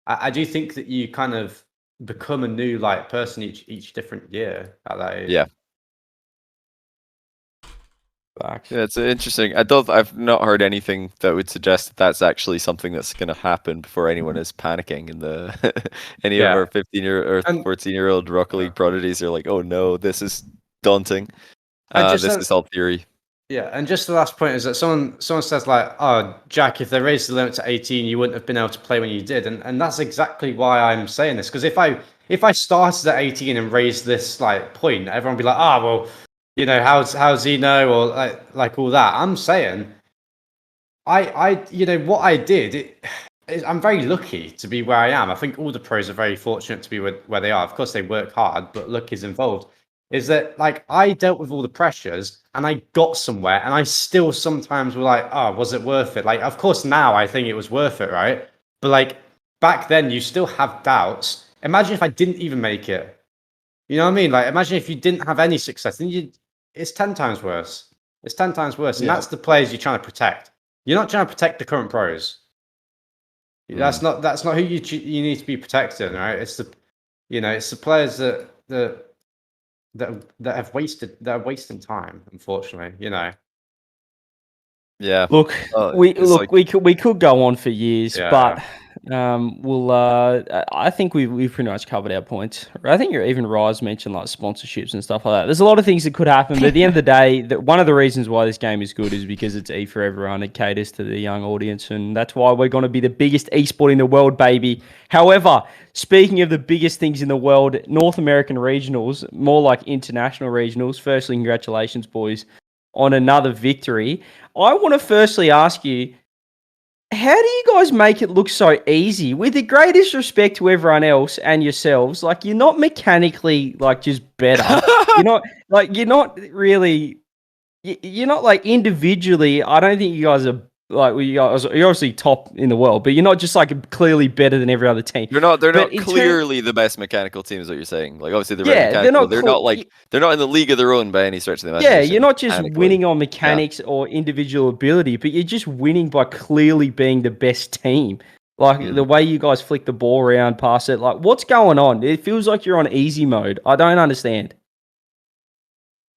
I do think that you kind of become a new person each different year at that age. Yeah. Yeah, it's interesting. I've not heard anything that would suggest that that's actually something that's going to happen before anyone is panicking. And any of our 15-year or 14-year-old Rocket League prodigies are like, "Oh no, this is daunting. This is all theory." Yeah, and just the last point is that someone says "Oh, Jack, if they raised the limit to 18, you wouldn't have been able to play when you did," and that's exactly why I'm saying this. Because if I started at 18 and raised this point, everyone would be like, well. How's he know, or all that. I'm saying, I what I did. I'm very lucky to be where I am. I think all the pros are very fortunate to be where they are. Of course, they work hard, but luck is involved. Is that I dealt with all the pressures and I got somewhere, and I still sometimes were was it worth it? Of course now I think it was worth it, right? But back then you still have doubts. Imagine if I didn't even make it. You know what I mean? Imagine if you didn't have any success, then it's 10 times worse. It's 10 times worse. And that's the players you're trying to protect. You're not trying to protect the current pros. That's not who you need to be protecting, right? It's the players that are wasting time, unfortunately, Yeah. Look, we could go on for years, but I think we've pretty much covered our points. I think even Rise mentioned sponsorships and stuff like that. There's a lot of things that could happen, but at the end of the day, one of the reasons why this game is good is because it's E for everyone. It caters to the young audience, and that's why we're going to be the biggest esport in the world, baby. However, speaking of the biggest things in the world, North American regionals, more like international regionals. Firstly, congratulations, boys, on another victory. I want to firstly ask you, how do you guys make it look so easy? With the greatest respect to everyone else and yourselves, you're not mechanically just better. You're not really, you're not individually. I don't think you guys are you're obviously top in the world, but you're not just clearly better than every other team. They're not clearly the best mechanical team, is what you're saying. Obviously they're very mechanical. They're not in the league of their own by any stretch of the imagination. Yeah, you're not just winning on mechanics or individual ability, but you're just winning by clearly being the best team. The way you guys flick the ball around, pass it. What's going on? It feels like you're on easy mode. I don't understand.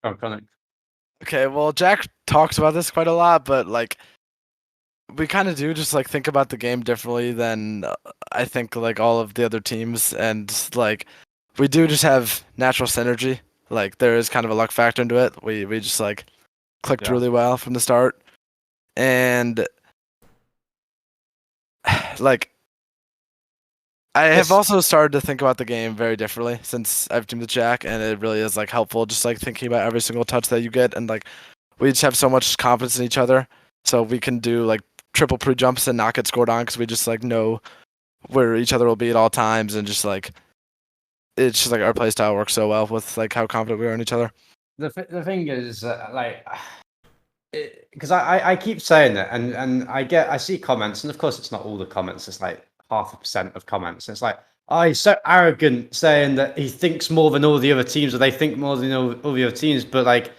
Okay, well, Jack talks about this quite a lot, but we kind of do just think about the game differently than I think all of the other teams, and we do just have natural synergy. There is kind of a luck factor into it. We just clicked really well from the start, and I have also started to think about the game very differently since I've teamed with Jack, and it really is like helpful just like thinking about every single touch that you get, and like we just have so much confidence in each other, so we can do like triple pre-jumps and not get scored on because we just like know where each other will be at all times, and just like it's just like our play style works so well with like how confident we are in each other. The thing is, like, because I keep saying it, and I see comments, and of course it's not all the comments. It's like 0.5% of comments. It's like, oh, he's so arrogant saying that he thinks more than all the other teams, or they think more than all the other teams. But like,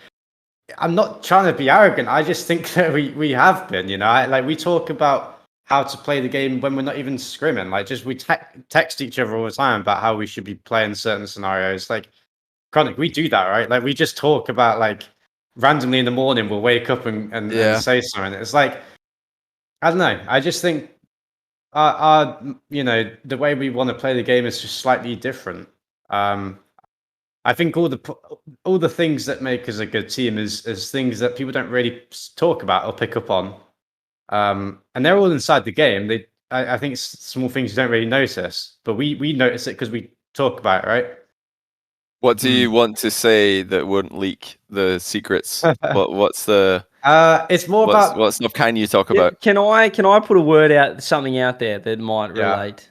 I'm not trying to be arrogant. I just think that we have been, like we talk about how to play the game when we're not even scrimming. Like, just we text each other all the time about how we should be playing certain scenarios. Like, Chronic, we do that, right? Like, we just talk about like randomly in the morning we'll wake up and say something. It's like, I don't know. I just think our the way we want to play the game is just slightly different. I think all the things that make us a good team is things that people don't really talk about or pick up on, and they're all inside the game. I think it's small things you don't really notice, but we notice it because we talk about it, right? What do you want to say that wouldn't leak the secrets? What's the? It's more about what stuff can you talk about? Can I put a word out, something out there that might relate?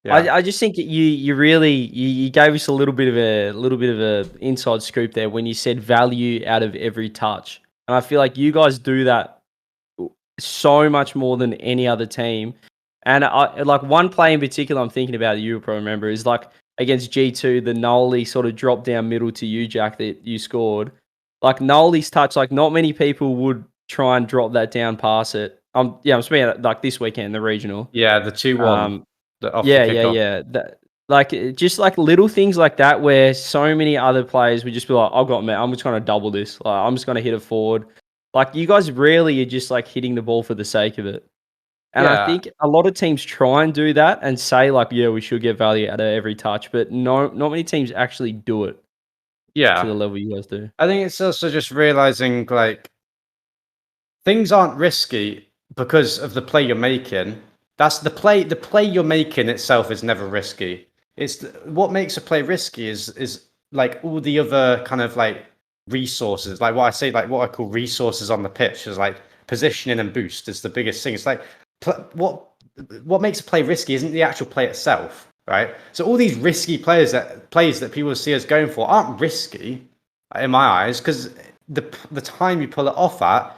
Yeah. I just think you really gave us a little bit of a inside scoop there when you said value out of every touch, and I feel like you guys do that so much more than any other team. And I like one play in particular I'm thinking about that you'll probably remember is like against G2, the Noli sort of dropped down middle to you, Jack, that you scored. Like Noli's touch, like not many people would try and drop that down, pass it. I'm speaking like this weekend, the regional. Yeah, the 2-1. Yeah. Like just like little things like that, where so many other players would just be like, "I've got man, I'm just going to double this. Like I'm just going to hit it forward." Like you guys rarely are just like hitting the ball for the sake of it. And I think a lot of teams try and do that and say like, yeah, we should get value out of every touch, but not many teams actually do it. Yeah, to the level you guys do. I think it's also just realizing like things aren't risky because of the play you're making. That's the play. The play you're making itself is never risky. It's what makes a play risky is like all the other kind of like resources, like what I call resources on the pitch is like positioning and boost is the biggest thing. It's like what makes a play risky isn't the actual play itself, right? So all these risky plays that people see us going for aren't risky in my eyes because the time you pull it off at,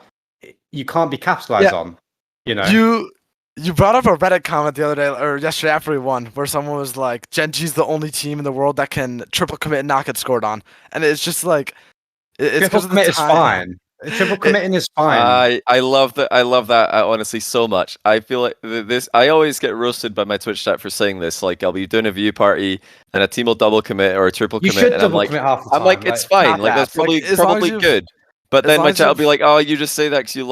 you can't be capitalized on. You brought up a Reddit comment the other day or yesterday after we won, where someone was like, "Gen.G's the only team in the world that can triple commit and not get scored on," and it's just like it's triple commit is fine. Triple committing is fine. I love that. I love that honestly so much. I feel like this. I always get roasted by my Twitch chat for saying this. Like I'll be doing a view party and a team will double commit or a triple commit, and I'm like, it's fine. Like that's probably good. But then my chat will be like, "Oh, you just say that because you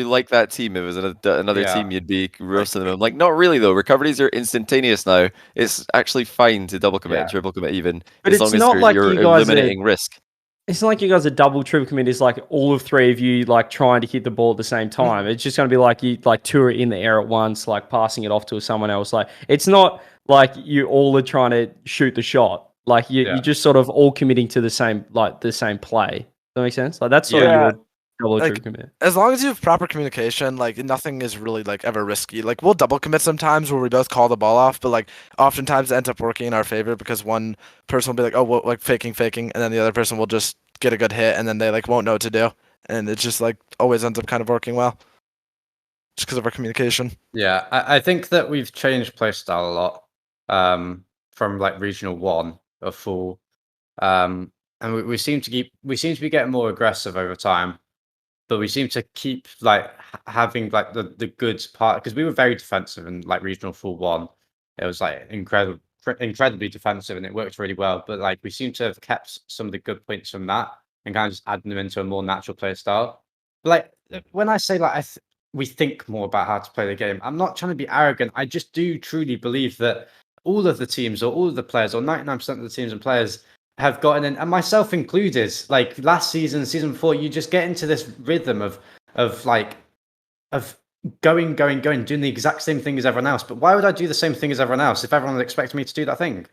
like that team. If it was another team, you'd be roasting them." I'm like, "Not really though. Recoveries are instantaneous now. It's actually fine to double commit and triple commit even, but as long as you're eliminating risk." It's not like you guys are double triple commit. It's like all of three of you like trying to hit the ball at the same time. It's just going to be like you like two are in the air at once, like passing it off to someone else. Like it's not like you all are trying to shoot the shot. Like you're just sort of all committing to the same play. Does that make sense? Like that's sort of your double triple commit. As long as you have proper communication, like nothing is really like ever risky. Like we'll double commit sometimes where we both call the ball off, but like oftentimes it ends up working in our favor because one person will be like, "Oh, well, like faking," and then the other person will just get a good hit, and then they like won't know what to do, and it just like always ends up kind of working well, just because of our communication. Yeah, I think that we've changed playstyle a lot from like regional 1 or full, and we seem to be getting more aggressive over time. But we seem to keep like having like the good part because we were very defensive in like regional full 1. It was like incredibly defensive and it worked really well. But like we seem to have kept some of the good points from that and kind of just adding them into a more natural play style. But like when I say like we think more about how to play the game, I'm not trying to be arrogant. I just do truly believe that all of the teams or all of the players or 99% of the teams and players have gotten in, and myself included, like last season 4, you just get into this rhythm of going, doing the exact same thing as everyone else. But why would I do the same thing as everyone else if everyone would expect me to do that thing?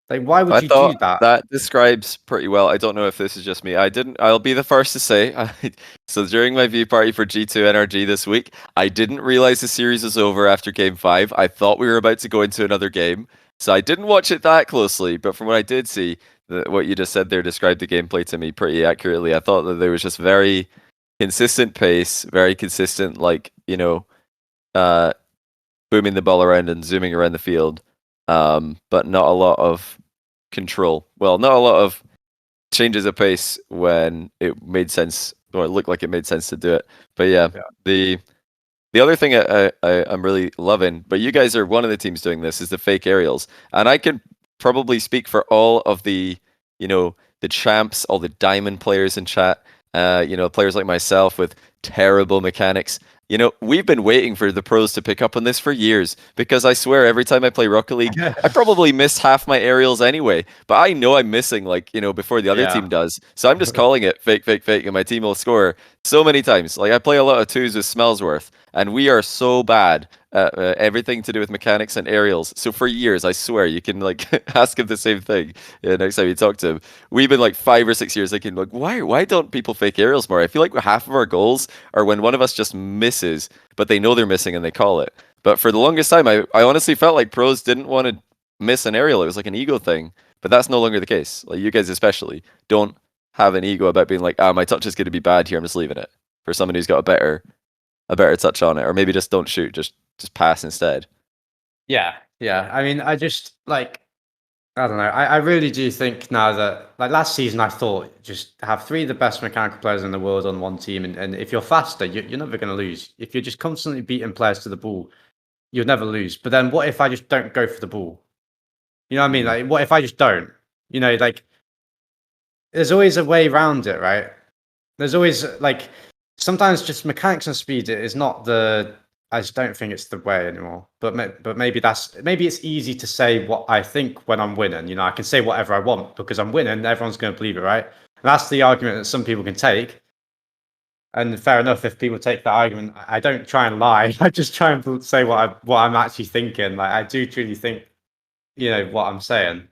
Like, why would you do that? That describes pretty well. I don't know if this is just me. I'll be the first to say. So during my view party for G2 NRG this week, I didn't realize the series was over after game 5. I thought we were about to go into another game. So I didn't watch it that closely. But from what I did see, what you just said there described the gameplay to me pretty accurately. I thought that there was just very consistent pace, very consistent, like, booming the ball around and zooming around the field. But not a lot of control. Well, not a lot of changes of pace when it made sense, or it looked like it made sense to do it. But yeah. The other thing I'm really loving, but you guys are one of the teams doing this, is the fake aerials. And I can probably speak for all of the, the champs, all the diamond players in chat, players like myself with terrible mechanics. We've been waiting for the pros to pick up on this for years, because I swear every time I play Rocket League, I probably miss half my aerials anyway, but I know I'm missing, before the other team does. So I'm just calling it fake, and my team will score so many times. Like, I play a lot of 2s with Smellsworth, and we are so bad at everything to do with mechanics and aerials. So for years, I swear, you can ask him the same thing next time you talk to him. We've been 5 or 6 years thinking, why don't people fake aerials more? I feel like half of our goals are when one of us just misses, but they know they're missing and they call it. But for the longest time, I honestly felt like pros didn't want to miss an aerial. It was like an ego thing, but that's no longer the case. Like, you guys especially don't have an ego about being like, my touch is going to be bad here, I'm just leaving it for someone who's got a better touch on it, or maybe just don't shoot, just pass instead. Yeah. I mean, I just I don't know. I really do think now that, last season, I thought just have 3 of the best mechanical players in the world on one team, and if you're faster, you're never going to lose. If you're just constantly beating players to the ball, you'll never lose. But then what if I just don't go for the ball? You know what I mean? Like, what if I just don't? There's always a way around it, right? There's always, sometimes just mechanics and speed is not I just don't think it's the way anymore. But maybe it's easy to say what I think when I'm winning. I can say whatever I want because I'm winning. Everyone's going to believe it, right? And that's the argument that some people can take. And fair enough, if people take that argument, I don't try and lie. I just try and say what I'm actually thinking. I do truly think, what I'm saying.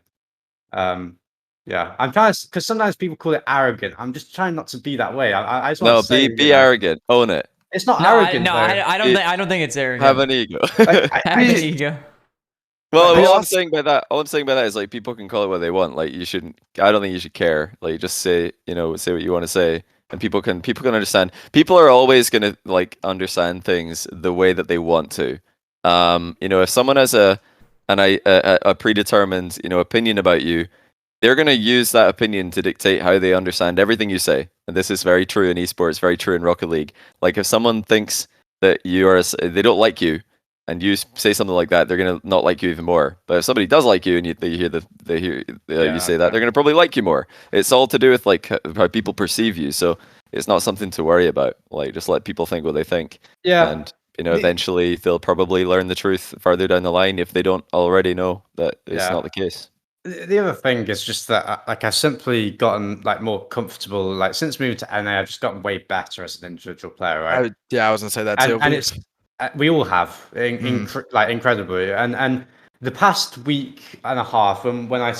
Yeah, I'm trying to, because sometimes people call it arrogant. I'm just trying not to be that way. I just want to say, be arrogant. Own it. It's not arrogant. I don't think it's arrogant. Have an ego. Have an ego. Well, all I'm saying by that is people can call it what they want. You shouldn't. I don't think you should care. Just say what you want to say, and people can understand. People are always gonna understand things the way that they want to. If someone has a predetermined opinion about you, they're going to use that opinion to dictate how they understand everything you say. And this is very true in esports, very true in Rocket League. If someone thinks that they don't like you, and you say something like that, they're going to not like you even more. But if somebody does like you, and you say that, they're going to probably like you more. It's all to do with how people perceive you. So it's not something to worry about. Just let people think what they think. Yeah. And eventually they'll probably learn the truth further down the line if they don't already know that it's not the case. The other thing is just that I've simply gotten more comfortable. Since moving to NA, I've just gotten way better as an individual player, right? I was gonna say that too. And it's we all have incredibly. And the past week and a half, when I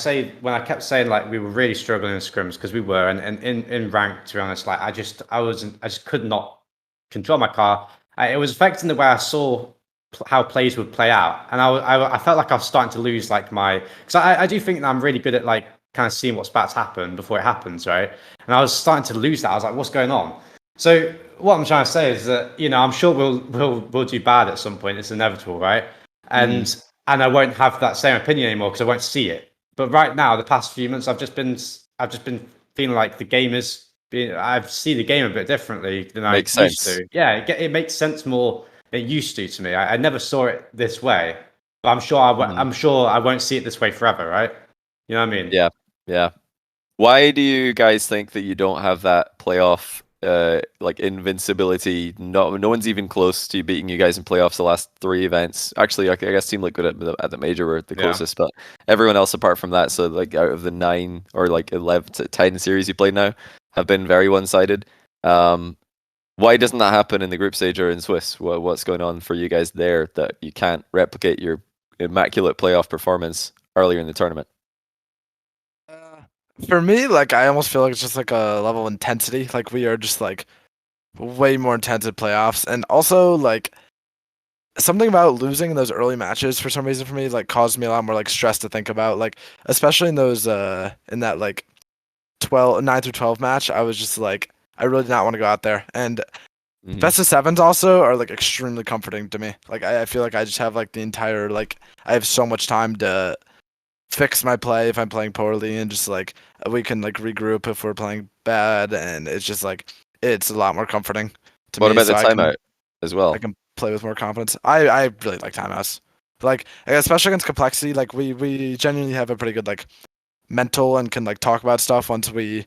kept saying we were really struggling in scrims, because we were, and in rank, to be honest, I just could not control my car. It was affecting the way I saw how plays would play out, and I felt like I was starting to lose my, because I do think that I'm really good at kind of seeing what's about to happen before it happens, right? And I was starting to lose that. I was like, what's going on? So what I'm trying to say is that I'm sure we'll do bad at some point. It's inevitable, right? And I won't have that same opinion anymore because I won't see it. But right now, the past few months, I've just been feeling like the game is I see the game a bit differently than I used to. Yeah, it makes sense more. It used to me. I never saw it this way, but I'm sure I won't see it this way forever, right? You know what I mean? Yeah. Why do you guys think that you don't have that playoff invincibility? No one's even close to beating you guys in playoffs the last 3 events. Actually, I guess Team Liquid at the major were the closest, but everyone else apart from that, so out of the 9 or 11 to 10 series you played now, have been very one-sided. Why doesn't that happen in the group stage or in Swiss? What's going on for you guys there that you can't replicate your immaculate playoff performance earlier in the tournament? For me, like I almost feel like it's just like a level of intensity. Like we are just like way more intense at playoffs, and also like something about losing in those early matches for some reason for me like caused me a lot more like stress to think about. Like especially in those in that like 9 through 12 match, I was just like I really did not want to go out there. And best of sevens also are like extremely comforting to me. Like I feel like I just have like the entire like I have so much time to fix my play if I'm playing poorly, and just like we can like regroup if we're playing bad, and it's just like it's a lot more comforting to me. What about the timeout as well? I can play with more confidence. I really like timeouts. Like especially against complexity, like we genuinely have a pretty good like mental and can like talk about stuff once we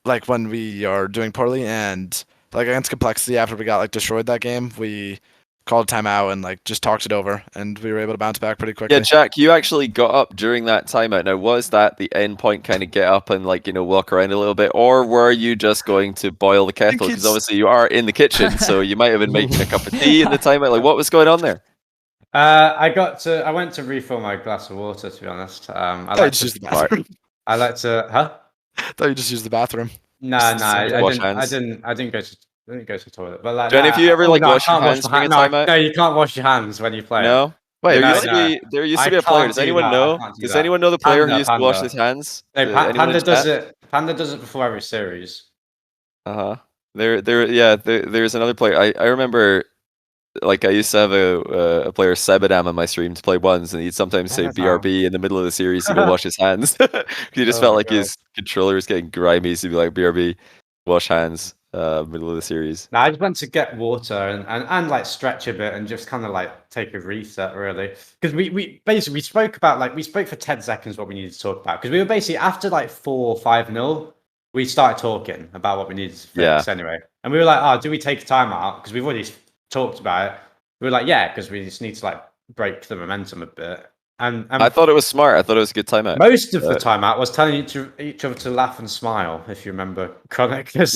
like when we are doing poorly, and like against complexity after we got like destroyed that game, we called a timeout and like just talked it over, and we were able to bounce back pretty quickly. Yeah, Jack, you actually got up during that timeout. Now, was that the end point, kind of get up and like walk around a little bit, or were you just going to boil the kettle? Because obviously you are in the kitchen, so you might have been making a cup of tea in the timeout. Like, what was going on there? I went to refill my glass of water. To be honest, I like to use the bathroom. I like to, huh? I thought you just used the bathroom. No, I didn't go to the toilet. But like, Jenny, if you ever wash your hands during a timeout? No, you can't wash your hands when you play. No. Wait, there used to be a player. Does anyone know? Does anyone know the player who used to wash his hands? No, Panda does it. Panda does it before every series. There's another player. I remember. Like I used to have a player Sebadam on my stream to play ones, and he'd sometimes say BRB in the middle of the series to go wash his hands. He just felt like his controller was getting grimy, so he'd be like BRB, wash hands, middle of the series. No, I just went to get water and like stretch a bit and just kind of like take a reset really, because we basically spoke for 10 seconds what we needed to talk about, because we were basically after like 4-5-0, we started talking about what we needed to fix anyway, and we were like, oh, do we take a timeout because we've already talked about it? We were like, yeah, because we just need to like break the momentum a bit. And I thought it was smart. I thought it was a good timeout. Most of the timeout was telling each other to laugh and smile, if you remember, Chronic, because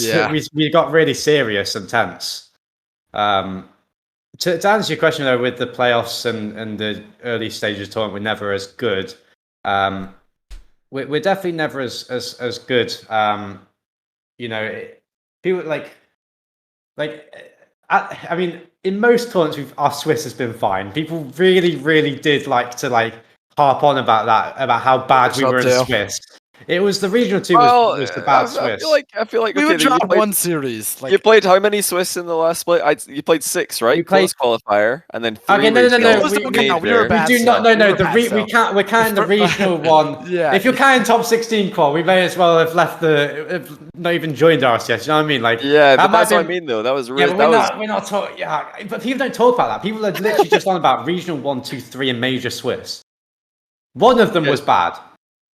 we got really serious and tense. To answer your question though, with the playoffs and the early stages of tournament, we're never as good. We're definitely never as good. People I mean, in most tournaments, our Swiss has been fine. People really, really did like to harp on about that, about how bad we were in Swiss. It was the regional two was the bad Swiss. I feel like we would drop one series. You played how many Swiss in the last split? You played 6, right? You played qualifier, and then 3. Okay, no. We were bad. We do not. No. We're counting the regional one. Yeah. If you're counting top 16 qual, we may as well have left not even joined RCS. You know what I mean? Like, but that's what I mean, though. That was really. Yeah, we're not talking. Yeah, but people don't talk about that. People are literally just on about regional 1, 2, 3 and major Swiss. One of them was bad.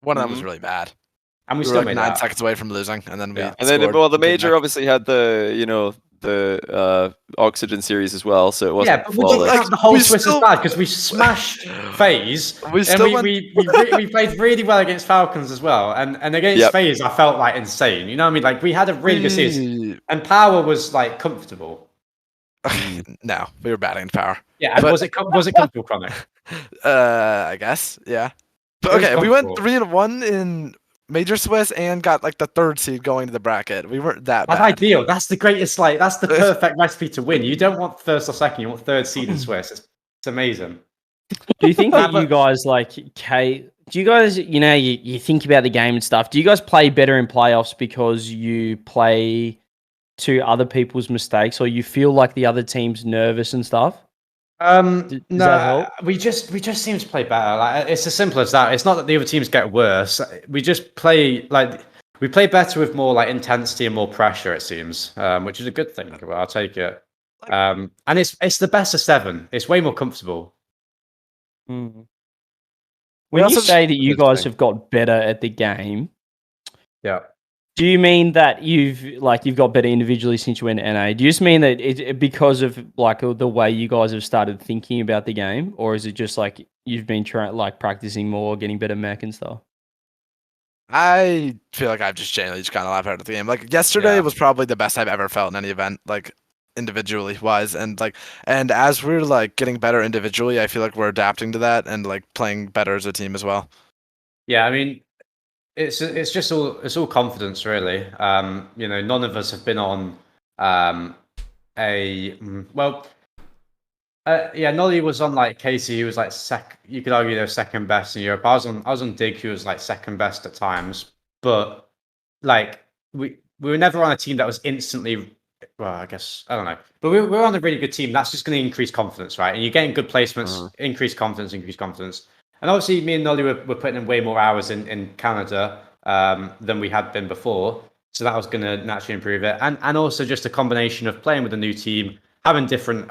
One of them was really bad. And we still made 9 seconds away from losing, and then the major obviously had the Oxygen series as well, so it wasn't. Yeah, but we didn't have the whole Swiss as bad because we smashed FaZe, we played really well against Falcons as well, and against FaZe I felt like insane. You know what I mean? Like we had a really good series, and Power was like comfortable. No, we were batting Power. Yeah, but was it comfortable, Chronic? I guess, yeah. But okay, we went 3-1 in Major Swiss and got like the 3rd seed going to the bracket. We weren't that bad. That's ideal. That's the greatest. That's the perfect recipe to win. You don't want 1st or 2nd. You want 3rd seed in Swiss. It's amazing. Do you think that you guys do you guys, you think about the game and stuff, do you guys play better in playoffs because you play to other people's mistakes, or you feel like the other team's nervous and stuff? Does that help? We just seem to play better. Like, it's as simple as that. It's not that the other teams get worse. We just play better with more like intensity and more pressure. It seems, which is a good thing. Well, I'll take it. And it's the best of 7. It's way more comfortable. Mm. When you say that you guys have got better at the game, yeah. Do you mean that you've got better individually since you went to NA? Do you just mean that it because of like the way you guys have started thinking about the game, or is it just like you've been practicing more, getting better mech and stuff? I feel like I've just genuinely just kind of laughed out of the game. Like yesterday was probably the best I've ever felt in any event, like individually wise, and as we're like getting better individually, I feel like we're adapting to that and like playing better as a team as well. Yeah, I mean, it's just all confidence really. None of us have been on Nolly was on like Casey, who was like you could argue they're second best in Europe. I was on Dig, who was like second best at times, but like we were never on a team that was instantly. Well, I guess I don't know, but we're on a really good team. That's just going to increase confidence, right? And you're getting good placements, increase confidence. And obviously, me and Nolly were putting in way more hours in Canada than we had been before, so that was going to naturally improve it. And also just a combination of playing with a new team, having different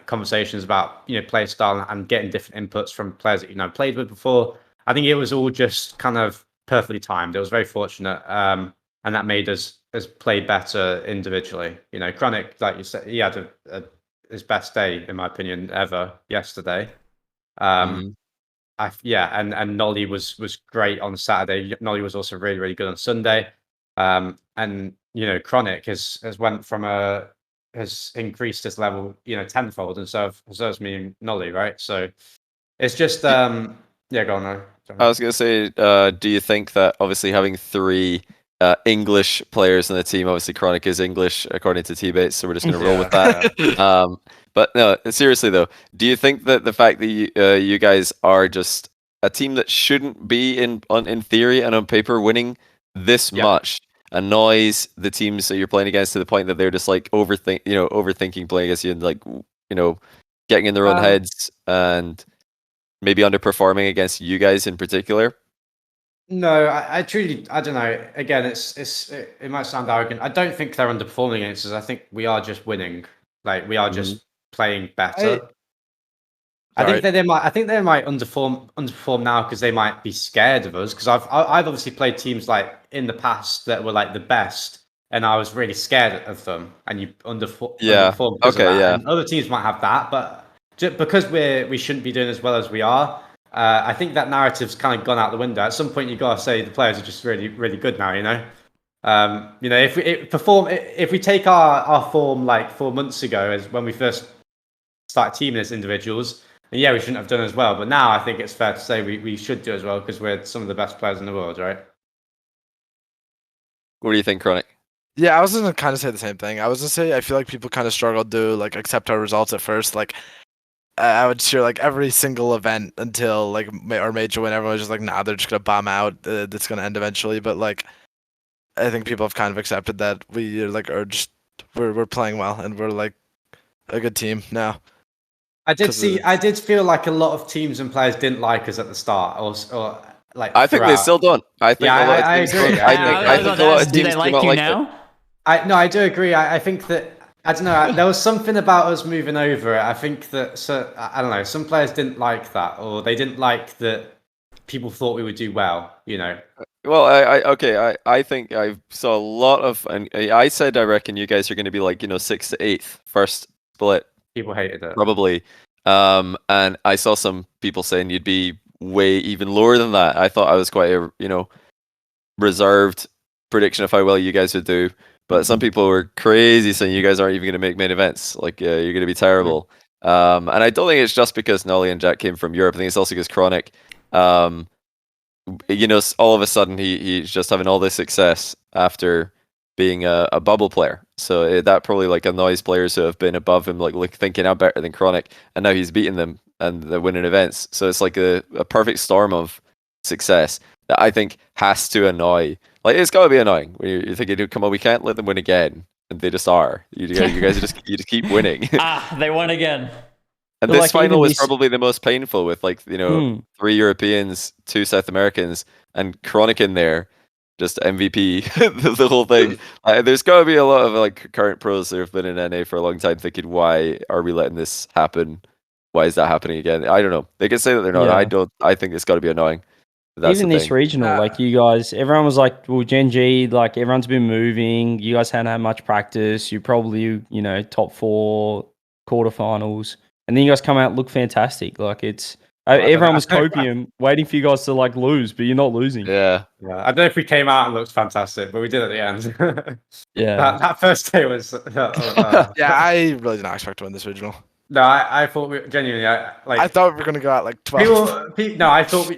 conversations about play style and getting different inputs from players that played with before. I think it was all just kind of perfectly timed. It was very fortunate, and that made us play better individually. Chronic, like you said, he had his best day in my opinion ever yesterday. And Nolly was great on Saturday. Nolly was also really, really good on Sunday. And Chronic has increased his level, tenfold, and so has me and Nolly, right? So it's just go on. No. I was gonna say, do you think that obviously having 3 English players in the team, obviously Chronic is English according to T-Bates, so we're just gonna roll with that. But no, seriously though, do you think that the fact that you guys are just a team that shouldn't be in theory and on paper winning this much annoys the teams that you're playing against to the point that they're just like overthinking playing against you and like getting in their own heads and maybe underperforming against you guys in particular? No, I truly, I don't know. Again, it might sound arrogant. I don't think they're underperforming against us. I think we are just winning. Like we are just playing better. I think they might underperform now because they might be scared of us. Because I've obviously played teams like in the past that were like the best, and I was really scared of them. And you underperform because of that. And other teams might have that, but just because we shouldn't be doing as well as we are. I think that narrative's kind of gone out the window. At some point, you got to say the players are just really, really good now. If we take our form like 4 months ago, as when we first started teaming as individuals, then we shouldn't have done as well. But now I think it's fair to say we should do as well because we're some of the best players in the world, right? What do you think, Chronic? Yeah, I was gonna kind of say the same thing. I was gonna say I feel like people kind of struggled to like accept our results at first, like. I would cheer like every single event until like our major win. Everyone was just like, nah, they're just gonna bomb out. It's gonna end eventually. But like, I think people have kind of accepted that we like are just we're playing well and we're like a good team now. I did feel like a lot of teams and players didn't like us at the start, or like. I think they still don't. I think a lot of teams agree. I think a lot of teams do they like you now? I do agree. I think that. I don't know. There was something about us moving over it. I think that I don't know. Some players didn't like that, or they didn't like that people thought we would do well. Well, I think I saw a lot of, and I said I reckon you guys are going to be like 6th to 8th first split. People hated it probably, and I saw some people saying you'd be way even lower than that. I thought I was quite a reserved prediction of how well you guys would do. But some people were crazy saying you guys aren't even going to make main events. Like, you're going to be terrible. And I don't think it's just because Nolly and Jack came from Europe. I think it's also because Chronic, all of a sudden he's just having all this success after being a bubble player. So that probably like annoys players who have been above him, like thinking I'm better than Chronic. And now he's beating them and they're winning events. So it's like a perfect storm of success that I think has to annoy. Like, it's got to be annoying when you're thinking, come on, we can't let them win again. And they just are. You guys you just keep winning. They won again. And this final was probably the most painful with 3 Europeans, 2 South Americans, and Chronic in there, just MVP, the whole thing. There's got to be a lot of current pros that have been in NA for a long time thinking, why are we letting this happen? Why is that happening again? I don't know. They can say that they're not. Yeah. I think it's got to be annoying. Even this regional, like you guys, everyone was like, well, Gen.G, like everyone's been moving. You guys hadn't had much practice. You probably, top 4 quarterfinals. And then you guys come out and look fantastic. Like it's Everyone was copium, waiting for you guys to like lose, but you're not losing. Yeah. I don't know if we came out and looked fantastic, but we did at the end. Yeah. That first day was. Yeah, I really did not expect to win this regional. No, I thought genuinely. I thought we were gonna go out like 12. No, I thought we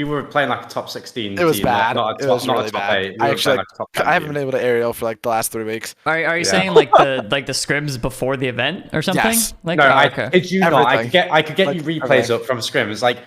were playing like a top 16. It was team, bad. Not It was really a top bad. 8. I haven't been able to aerial for like the last 3 weeks. Are you saying like the scrims before the event or something? Yes. Like, No, I okay. kid you not. I could get Like, you replays up from scrims. Like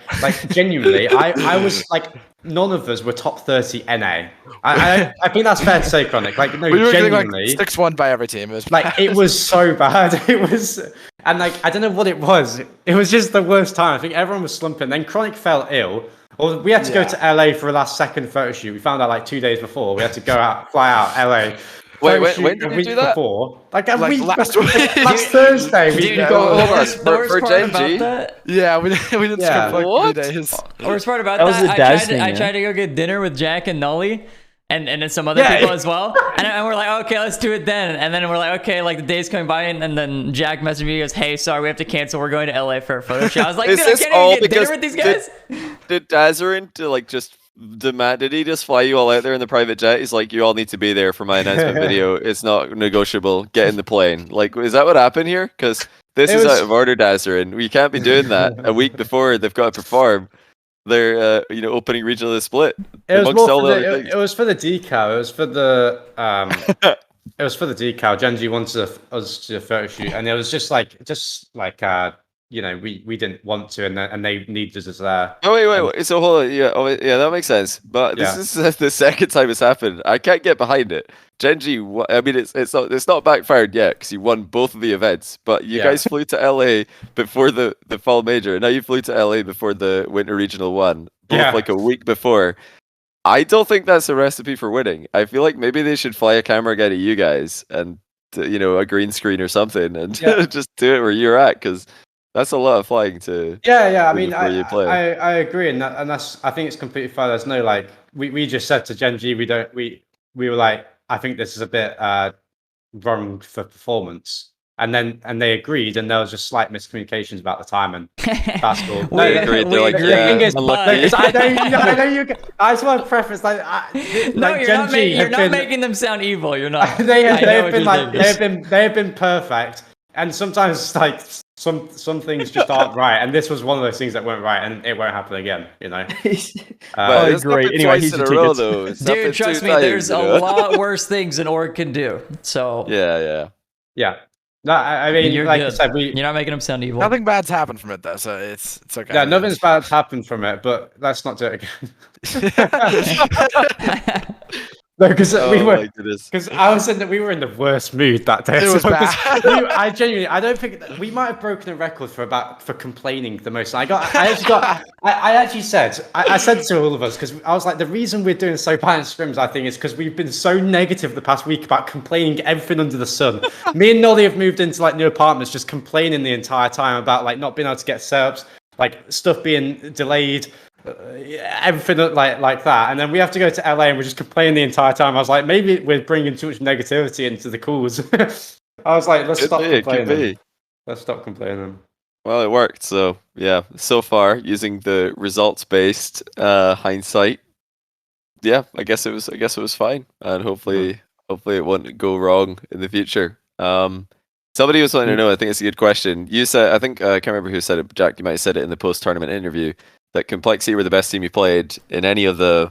genuinely, I was like, none of us were top 30 NA. I think that's fair to say, Chronic. Like, no, We were genuinely, getting like 6-1 by every team. It was like it was so bad. It was, and like I don't know what it was. It was just the worst time. I think everyone was slumping. Then Chronic fell ill. Or we had to go to LA for a last second photo shoot. We found out like 2 days before. We had to fly out LA. Wait, when did you do that? Before, like a week last last Thursday. Dude, for Gen.G? Yeah, we didn't skip like 3 days. The worst part about That was the Daz thing, I tried to go get dinner with Jack and Nolly. And then some other people as well. And we're like, okay, let's do it then. And then we're like, okay, like the day's coming by. And then Jack messaged me. He goes, hey, sorry, we have to cancel. We're going to LA for a photo shoot. I was like, dude, I can't even get dinner with these guys. Did Dazarin to like just demand? Did he just fly you all out there in the private jet? He's like, you all need to be there for my announcement video. It's not negotiable. Get in the plane. Like, is that what happened here? Because this is out of order, Dazarin. We can't be doing that a week before they've got to perform their opening regional split. It was for the decal. It was for the it was for the decal. Gen.G wanted us to do a photo shoot, and it was just like we didn't want to, and they needed us there. Oh wait. So hold on. Yeah, that makes sense. But this is the second time it's happened. I can't get behind it. Gen.G, I mean, it's not backfired yet because you won both of the events. But you guys flew to LA before the fall major. Now you flew to LA before the winter regional one, both like a week before. I don't think that's a recipe for winning. I feel like maybe they should fly a camera guy to you guys and a green screen or something and just do it where you're at, because that's a lot of flying to. I mean, I agree, and that's I think it's completely fair. There's no like we just said to Gen.G we were like, I think this is a bit wrong for performance. And they agreed, and there was just slight miscommunications about the time, and that's cool. They agreed. They're like, I know you. I just want to preface you're not making them sound evil. You're not. they have been perfect, and sometimes like some things just aren't right, and this was one of those things that weren't right, and it won't happen again. I agree. Anyway, here's your tickets. Dude, trust me, there's a lot worse things an org can do. So yeah. No, I mean, you're like good. I said, you're not making them sound evil. Nothing bad's happened from it though, so it's okay. Yeah, nothing's bad's happened from it, but let's not do it again. No, because I was we were in the worst mood that day. It was bad. I don't think we might have broken a record for complaining the most. I said to all of us, because I was like, the reason we're doing so bad in scrims, I think, is because we've been so negative the past week about complaining everything under the sun. Me and Nolly have moved into like new apartments, just complaining the entire time about like not being able to get setups, like stuff being delayed. Everything like that, and then we have to go to LA and we're just complaining the entire time. I was like, maybe we're bringing too much negativity into the calls. I was like, let's stop complaining. Let's stop complaining. Well, it worked. So yeah, so far using the results-based hindsight, I guess it was fine, and hopefully it won't go wrong in the future. Somebody was wanting to know. I think it's a good question. You said, I think I can't remember who said it. Jack, you might have said it in the post-tournament interview, that Complexity were the best team you played in any of the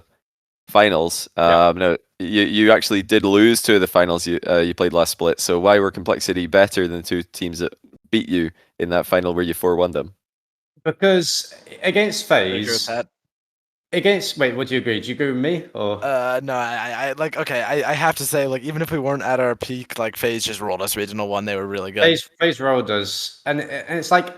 finals. No, you actually did lose 2 of the finals you played last split. So why were Complexity better than the 2 teams that beat you in that final where you 4-1 them? Because against FaZe, wait, what do you agree? Do you agree with me or? No, I have to say, like, even if we weren't at our peak, like FaZe just rolled us regional 1. They were really good. FaZe rolled us, and it's like.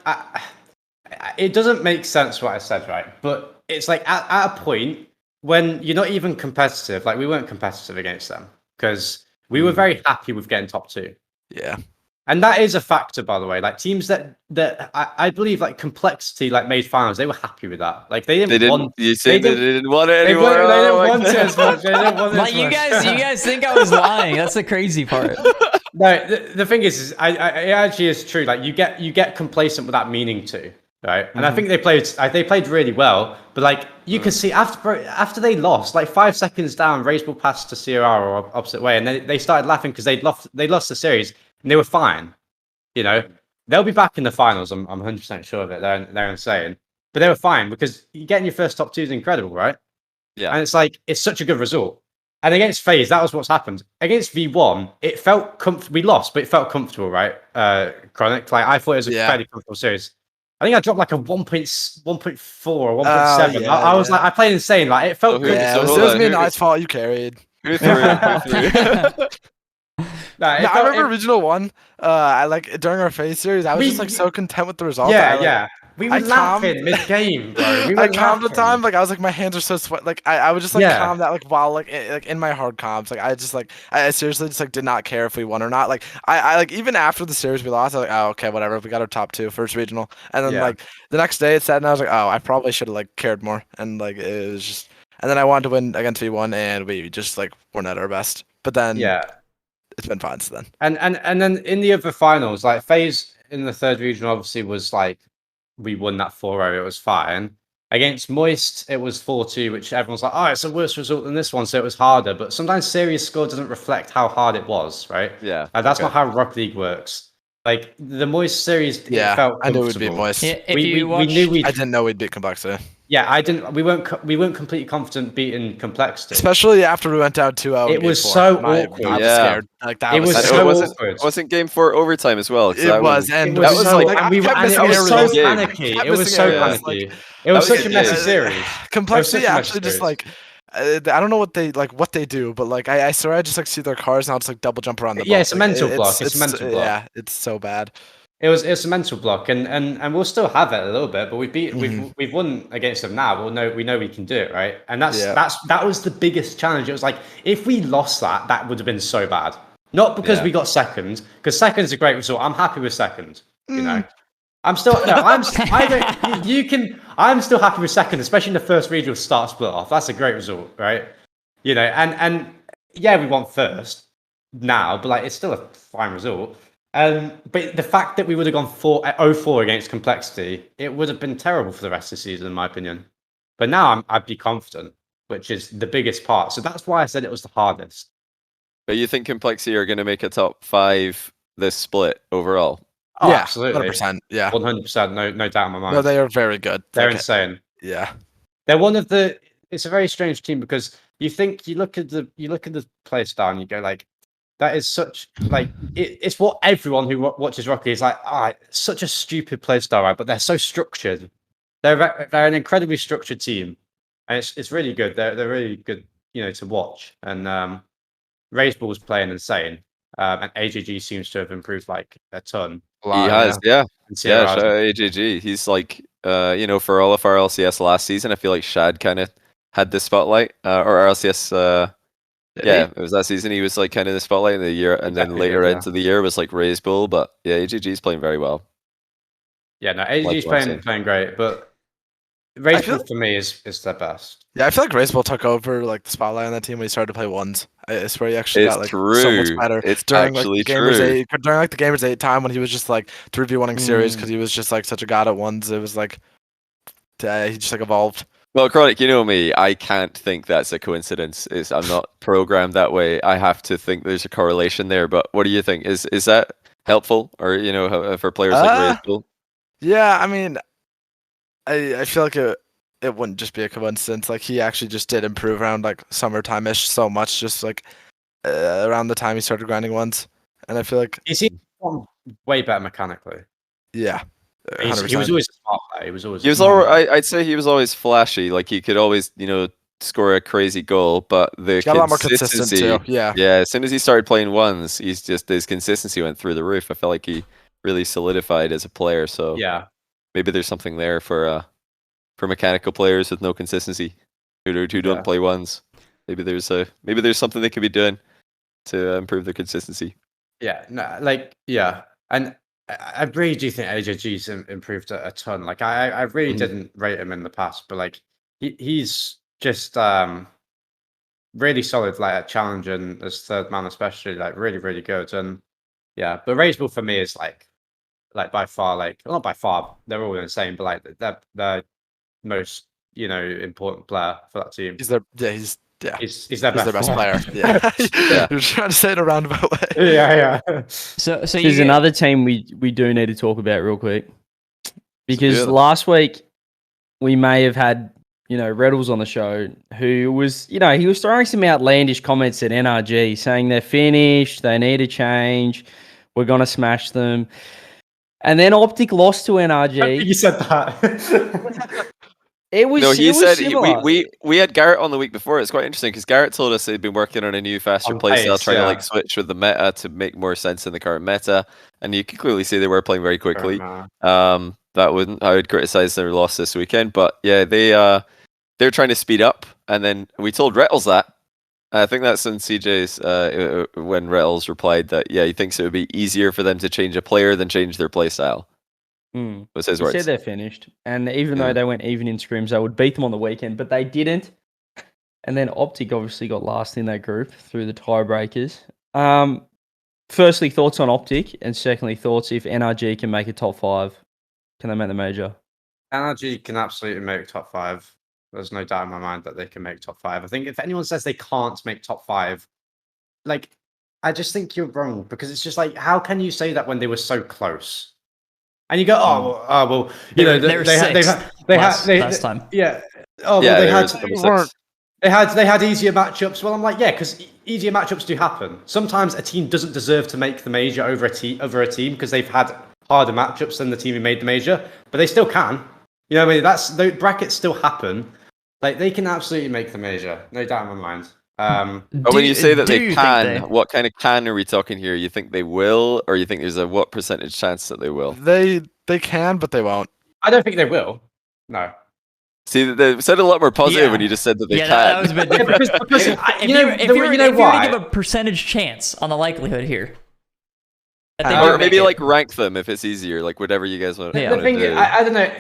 It doesn't make sense what I said, right? But it's like at a point when you're not even competitive. Like we weren't competitive against them because we were very happy with getting top 2. Yeah, and that is a factor, by the way. Like teams that I believe like Complexity like made finals, they were happy with that. Like they didn't want. You say they didn't want it anymore. They didn't want it as much. They didn't want it like you guys think I was lying. That's the crazy part. No, the thing is it actually is true. Like you get complacent without meaning to. right? And I think they played really well, but like you could see after they lost, like 5 seconds down, Rizzo passed to CRR or opposite way, and they started laughing because they lost the series and they were fine. You know, they'll be back in the finals. I'm 100% sure of it. They're insane, but they were fine because getting your first top 2 is incredible, right? Yeah, and it's like it's such a good result. And against FaZe, that was what's happened. Against V1, it felt we lost, but it felt comfortable, right? Chronic, like I thought it was a fairly comfortable series. I think I dropped like a 1.4 or 1.7. I was like, I played insane. Like it felt good. Yeah, it was me and I's fault. You carried. Who threw? I remember Regional 1. I like during our FaZe series, I was just like so content with the result. Yeah. We were laughing mid-game, bro. I calmed the time. Like I was like, my hands are so sweat. Like I would just like calm that like while like in my hard comps. Like I seriously just like did not care if we won or not. Like I like even after the series we lost, I was like, oh okay, whatever. We got our top 2 first regional, and then like the next day it said, and I was like, oh, I probably should have like cared more. And like it was just, and then I wanted to win against V1, and we just like weren't at our best. But then it's been fine since then. And then in the other finals, like FaZe in the third regional obviously was like. We won that 4-0, it was fine. Against Moist, it was 4-2, which everyone's like, oh, it's a worse result than this one, so it was harder. But sometimes series score doesn't reflect how hard it was, right? Yeah. That's not how Rocket League works. Like, the Moist series, it felt I knew we'd beat Moist. We knew I didn't know we'd beat Complexity. Yeah, I didn't. We weren't completely confident beating Complexity, especially after we went down 2-0. It was so awkward. I was scared. Like that. It was so awkward. Wasn't game 4 overtime as well? It was, and that was like, and it was so panicky. It was so panicky. It was such a messy series. Complexity actually just like. I don't know what they do, but like I swear I just like see their cars and I'll just like double jump around the ball. Yeah, it's a mental block. It's a mental block. Yeah, it's so bad. It's a mental block, and we'll still have it a little bit, but we've won against them now. We know we can do it, right? And that was the biggest challenge. It was like if we lost that would have been so bad. Not because we got second, because second is a great result. I'm happy with second. You know, I'm still I'm still happy with second, especially in the first regional start split off. That's a great result, right? You know, and yeah, we won first now, but like it's still a fine result. But the fact that we would have gone 0-4 against Complexity, it would have been terrible for the rest of the season, in my opinion. But now I'd be confident, which is the biggest part. So that's why I said it was the hardest. But you think Complexity are going to make a top 5 this split overall? Oh, yeah, absolutely. 100%. Yeah. 100%. No doubt in my mind. No, they are very good. They're insane. Yeah. They're one of the. It's a very strange team because you look at the play style and you go like, that is such like it's what everyone who watches Rocket League is like. Such a stupid play style, right? But they're so structured. They're an incredibly structured team, and it's really good. They're really good, to watch. And Rizzo was playing insane, and AJG seems to have improved like a ton. He has, yeah. Shout out AJG. He's like, for all of our RLCS last season, I feel like Shad kind of had the spotlight, or RLCS. It was that season. He was like kind of the spotlight in the year, and then later into the year was like Rizzo. But yeah, AJG's playing very well. Yeah, no, AJG's playing great, but Rizzo for me is the best. Yeah, I feel like Rizzo took over like the spotlight on that team when he started to play ones. I swear he actually got like so much better. It's during actually like the Gamers 8, during like the Gamers 8 time when he was just like 3v1ing series because he was just like such a god at ones. It was like he just like evolved. Well, Chronic, you know me. I can't think that's a coincidence. I'm not programmed that way. I have to think there's a correlation there. But what do you think? Is that helpful, or for players like Rizzo? Yeah, I mean, I feel like it wouldn't just be a coincidence. Like he actually just did improve around like summertime-ish so much, just like around the time he started grinding ones. And I feel like he's way better mechanically. Yeah. He was always a smart player. I'd say he was always flashy. Like he could always, score a crazy goal, but the got a lot more consistent too. Yeah. As soon as he started playing ones, his consistency went through the roof. I felt like he really solidified as a player. So yeah, maybe there's something there for mechanical players with no consistency who don't play ones. Maybe there's something they could be doing to improve their consistency. Yeah. No. And I really do think AJG's improved a ton. Like I really didn't rate him in the past, but like he's just really solid, like at challenging as third man, especially like really, really good. And yeah, but Rizzo for me is like like by far, like well, not by far, they're all insane, but like they're most important player for that team. He's their He's their he's best, their best player. Yeah. You're trying to say it a roundabout way. Yeah. So there's another team we do need to talk about real quick, because last week we may have had Reddles on the show, who was he was throwing some outlandish comments at NRG, saying they're finished, they need a change, we're gonna smash them, and then Optic lost to NRG. You said that. He said we had Garrett on the week before. It's quite interesting because Garrett told us they'd been working on a new faster playstyle, trying to like switch with the meta to make more sense in the current meta, and you can clearly see they were playing very quickly. I would criticize their loss this weekend, but yeah, they're trying to speed up, and then we told Rettles that. I think that's in CJ's when Rettles replied that he thinks it would be easier for them to change a player than change their playstyle. Was his words. He said they're finished, and even though they went even in scrims, they would beat them on the weekend, but they didn't. And then Optic obviously got last in that group through the tiebreakers. Firstly, thoughts on Optic, and secondly, thoughts if NRG can make a top 5. Can they make the major? NRG can absolutely make top 5. There's no doubt in my mind that they can make top 5. I think if anyone says they can't make top 5, like, I just think you're wrong, because it's just like, how can you say that when they were so close? And you go, well, they had last time. Yeah. They had easier matchups. Well, I'm like, because easier matchups do happen. Sometimes a team doesn't deserve to make the major over a team because they've had harder matchups than the team who made the major, but they still can. You know what I mean? The brackets still happen. Like, they can absolutely make the major, no doubt in my mind. But when you say that they can, what kind of can are we talking here? You think they will, or you think there's a what percentage chance that they will? They can, but they won't. I don't think they will. No. See, they said a lot more positive when you just said that they can. That was a bit different. because if you were to give a percentage chance on the likelihood here, or maybe like rank them if it's easier, like whatever you guys want. The thing, I don't know.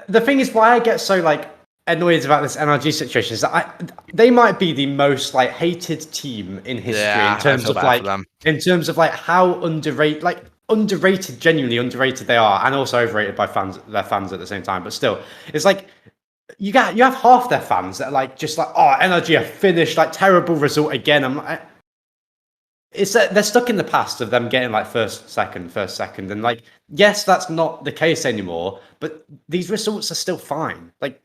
The thing is, why I get so like annoyed about this NRG situation is that they might be the most like hated team in history in terms of how underrated, genuinely underrated they are, and also overrated by their fans at the same time. But still, it's like you have half their fans that are like just like, oh, NRG are finished, like terrible result again. I'm like, it's they're stuck in the past of them getting like first, second, and like, yes, that's not the case anymore. But these results are still fine. Like,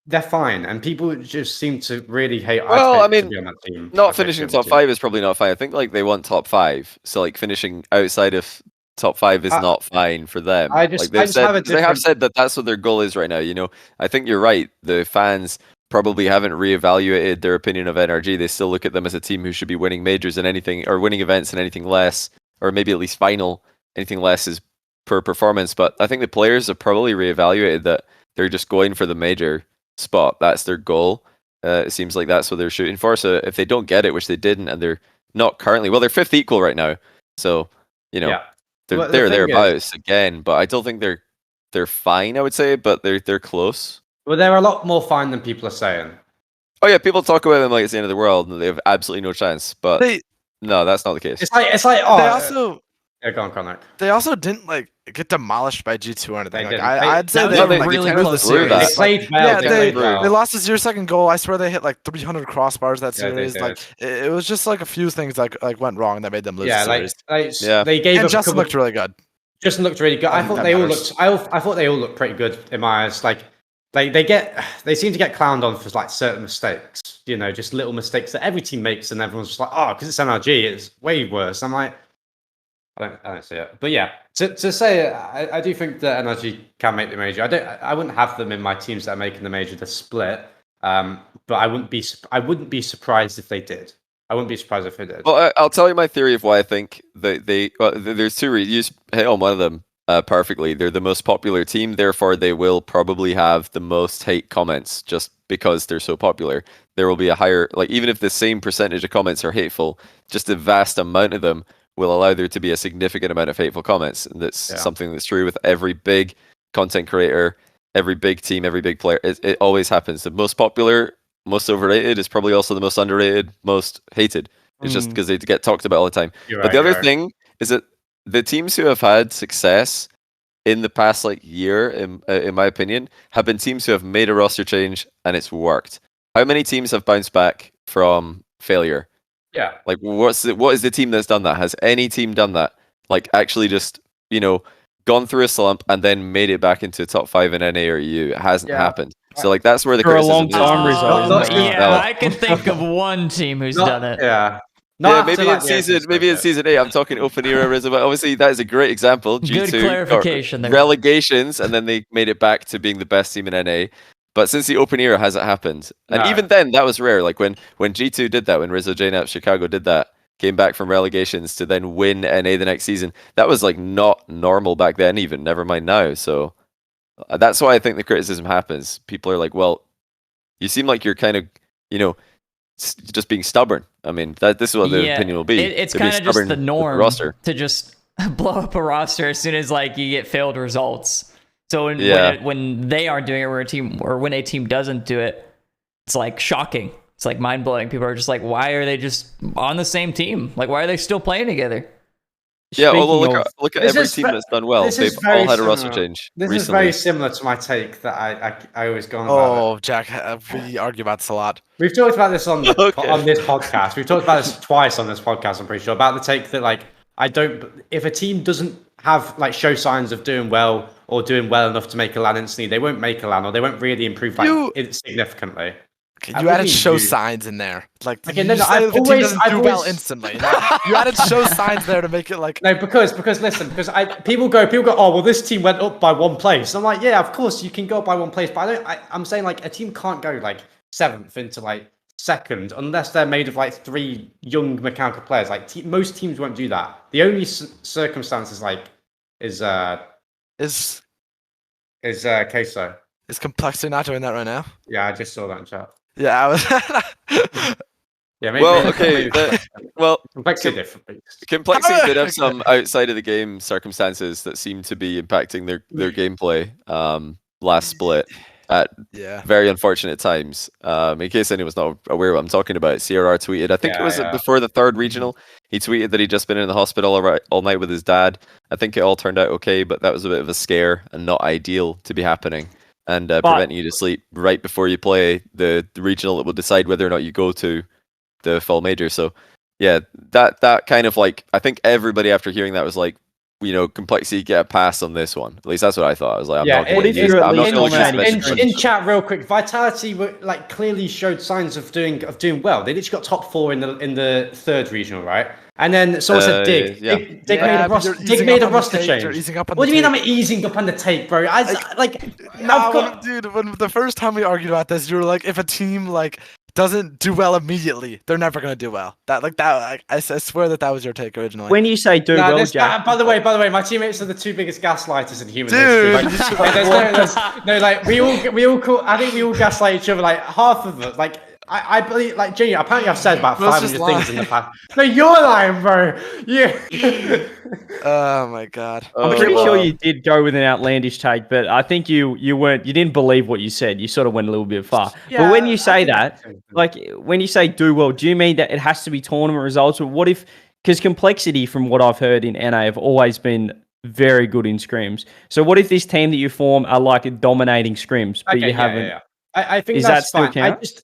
they're fine, and people just seem to really hate. Well, I mean, to be on that team. Not finishing top 5 is probably not fine. I think like they want top 5, so like finishing outside of top 5 is not fine for them. They have said that that's what their goal is right now. You know, I think you're right. The fans probably haven't reevaluated their opinion of NRG. They still look at them as a team who should be winning majors and anything, or winning events and anything less, or maybe at least final. Anything less is per performance. But I think the players have probably reevaluated that they're just going for the major spot. That's their goal. It seems like that's what they're shooting for. So if they don't get it, which they didn't, and they're not currently, well, they're 5th equal right now. So they're thereabouts again. But I don't think they're fine. I would say, but they're close. Well, they're a lot more fine than people are saying. Oh yeah, people talk about them like it's the end of the world, and they have absolutely no chance. But no, that's not the case. It's like they also. Yeah, go on, Connor. They also didn't like get demolished by G2 or anything. I'd say they were really close. They played well. They lost a 0-second goal. I swear they hit like 300 crossbars that series. Like it was just like a few things like went wrong that made them lose the series. They gave and Justin looked really good. Justin looked really good. I thought they all looked pretty good in my eyes. Like they seem to get clowned on for like certain mistakes. You know, just little mistakes that every team makes, and everyone's just like, oh, because it's NRG, it's way worse. I'm like, I don't see it, but yeah. To say I do think that NRG can make the major. I wouldn't have them in my teams that are making the major. The split, but I wouldn't be surprised if they did. I wouldn't be surprised if they did. Well, I'll tell you my theory of why I think there's 2 reasons. You just hit on one of them perfectly. They're the most popular team, therefore they will probably have the most hate comments just because they're so popular. There will be a higher, like, even if the same percentage of comments are hateful, just a vast amount of them will allow there to be a significant amount of hateful comments. And that's something that's true with every big content creator, every big team, every big player. It always happens. The most popular, most overrated is probably also the most underrated, most hated. It's just because they get talked about all the time. But the other thing is that the teams who have had success in the past year, in my opinion, have been teams who have made a roster change and it's worked. How many teams have bounced back from failure? Yeah. What is the team that's done that? Has any team done that? Actually just, gone through a slump and then made it back into top 5 in NA or EU? It hasn't happened. So that's where the for a criticism long time result. I can think of one team who's done it. Yeah. Maybe in season 8. I'm talking open era Rizzo, but obviously that is a great example. G2 Good clarification there. Relegations, and then they made it back to being the best team in NA. But since the open era hasn't happened, and even then that was rare. When G2 did that, when Rizzo, JNAP, Chicago did that, came back from relegations to then win NA the next season. That was not normal back then, even. Never mind now. So that's why I think the criticism happens. People are like, well, you seem like you're kind of, just being stubborn. I mean, this is what the opinion will be. It's kind of just the norm to just blow up a roster as soon as you get failed results. So when they aren't doing it, when a team doesn't do it, it's shocking. It's mind blowing. People are just why are they just on the same team? Why are they still playing together? Yeah, although look at every team that's done well. They've all had a roster change. This recently. is very similar to my take that I always go on about. Oh, Jack, we argue about this a lot. We've talked about this on this podcast. We've talked about this twice on this podcast, I'm pretty sure, about the take that if a team doesn't have show signs of doing well or doing well enough to make a LAN instantly, they won't make a LAN or they won't really improve significantly. Okay, you added show signs in there. I've always well instantly. You added show signs there to make it No, because people go, oh well, this team went up by 1 place. I'm yeah, of course you can go up by 1 place, but I'm saying a team can't go 7th into second unless they're made of 3 young mechanical players. Most teams won't do that. The only circumstance is Queso. Is Complexity not doing that right now? Yeah, I just saw that in chat. Yeah, I was. Complexity different. Complexity did have some outside of the game circumstances that seem to be impacting their gameplay. Last split at very unfortunate times. In case anyone's not aware of what I'm talking about, CRR tweeted. I think it was before the 3rd regional. He tweeted that he'd just been in the hospital all night with his dad. I think it all turned out okay, but that was a bit of a scare and not ideal to be happening. And preventing you to sleep right before you play the regional that will decide whether or not you go to the full major. So yeah, that kind of I think everybody after hearing that was Complexity get a pass on this one. At least that's what I thought. I was I'm not in chat real quick. Vitality clearly showed signs of doing well. They literally got top 4 in the 3rd regional, right? And then someone said Dig. Dig made a roster change. What do you mean I'm easing up on the take, bro? Dude, when the first time we argued about this, you were if a team doesn't do well immediately, they're never gonna do well. I swear that was your take originally. When you say well, Jack. By the way, my teammates are the 2 biggest gaslighters in human history. We all call. I think we all gaslight each other. Half of us. I believe, Junior, apparently I've said about 500 things in the past. No, you're lying, bro. Yeah. Oh my god. I'm pretty sure you did go with an outlandish take, but I think you didn't believe what you said. You sort of went a little bit far. Yeah, but when you say that, when you say do well, do you mean that it has to be tournament results? Or what if, because Complexity, from what I've heard in NA, have always been very good in scrims. So what if this team that you form are dominating scrims, but you haven't? Yeah. I think that's that still fine. Count?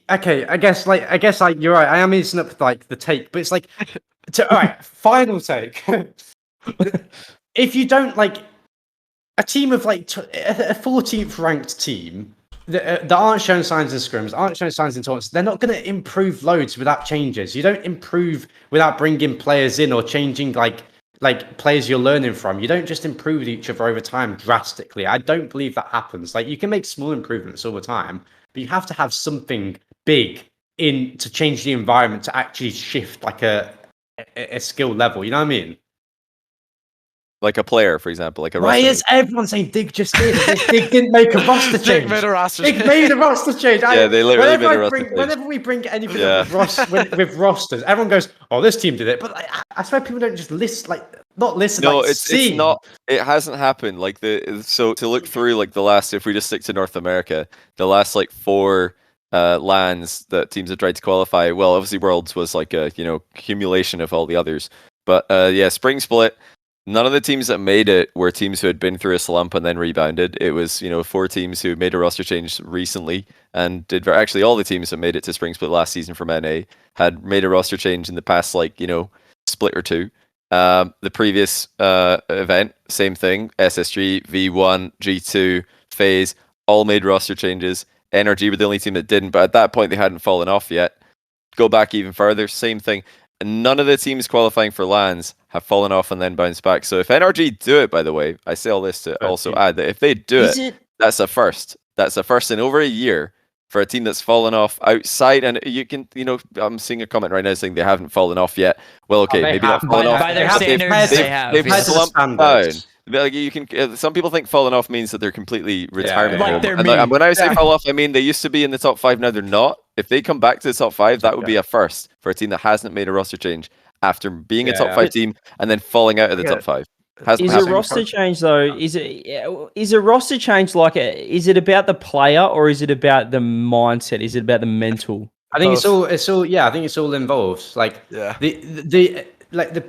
I guess you're right. I am easing up the take, but it's all right. Final take. If you don't a team of a 14th ranked team that aren't showing signs in scrims, aren't showing signs in tournaments, they're not going to improve loads without changes. You don't improve without bringing players in or changing players you're learning from. You don't just improve each other over time drastically. I don't believe that happens. You can make small improvements all the time, but you have to have something big in to change the environment to actually shift a skill level. You know what I mean? Like a player, for example, Why is everyone saying Dig just did? Dig didn't make a roster change. Dig made a roster change. Dig made a roster change. Yeah, they literally made a roster change. Whenever we bring anything up with rosters, everyone goes, "Oh, this team did it." But I swear people don't just list not listen. No, it's not. It hasn't happened. So to look through the last, if we just stick to North America, the last 4 LANs that teams have tried to qualify. Well, obviously Worlds was a accumulation of all the others. But Spring Split, None of the teams that made it were teams who had been through a slump and then rebounded. It was, 4 teams who made a roster change recently and did actually all the teams that made it to Spring Split last season from NA had made a roster change in the past, split or two. The previous event, same thing. SSG, V1, G2, FaZe, all made roster changes. NRG were the only team that didn't, but at that point they hadn't fallen off yet. Go back even further, same thing. None of the teams qualifying for LANs have fallen off and then bounced back. So if NRG do it, by the way, I say all this to also add that if they do it, that's a first. That's a first in over a year for a team that's fallen off outside. And you can, I'm seeing a comment right now saying they haven't fallen off yet. Well, okay, maybe not fallen off. By their standards, they have. They've slumped down. Like you can, some people think falling off means that they're completely retirement. And when I say fall off, I mean they used to be in the top 5, now they're not. If they come back to the top 5, that would be a first for a team that hasn't made a roster change after being a top 5 team and then falling out of the top 5. Is a roster change though? Is a roster change is it about the player or is it about the mindset? Is it about the mental? I think it's all. Yeah, I think it's all involved. Like the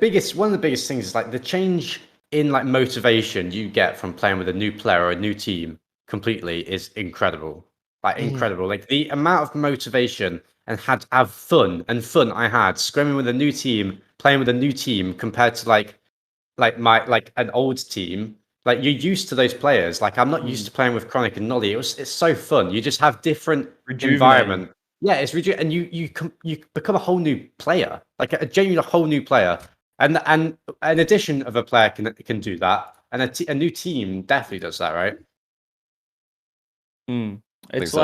biggest one of the biggest things is like the change in like motivation you get from playing with a new player or a new team completely is incredible. Like incredible. Like the amount of motivation and have fun I had scrimming with a new team, playing with a new team compared to like an old team. Like you're used to those players. Like I'm not used to playing with Chronic and Nolly. It's so fun. You just have different environment. Yeah, it's and you become a whole new player, like a genuine whole new player. And an addition of a player can do that, and a new team definitely does that, right? It's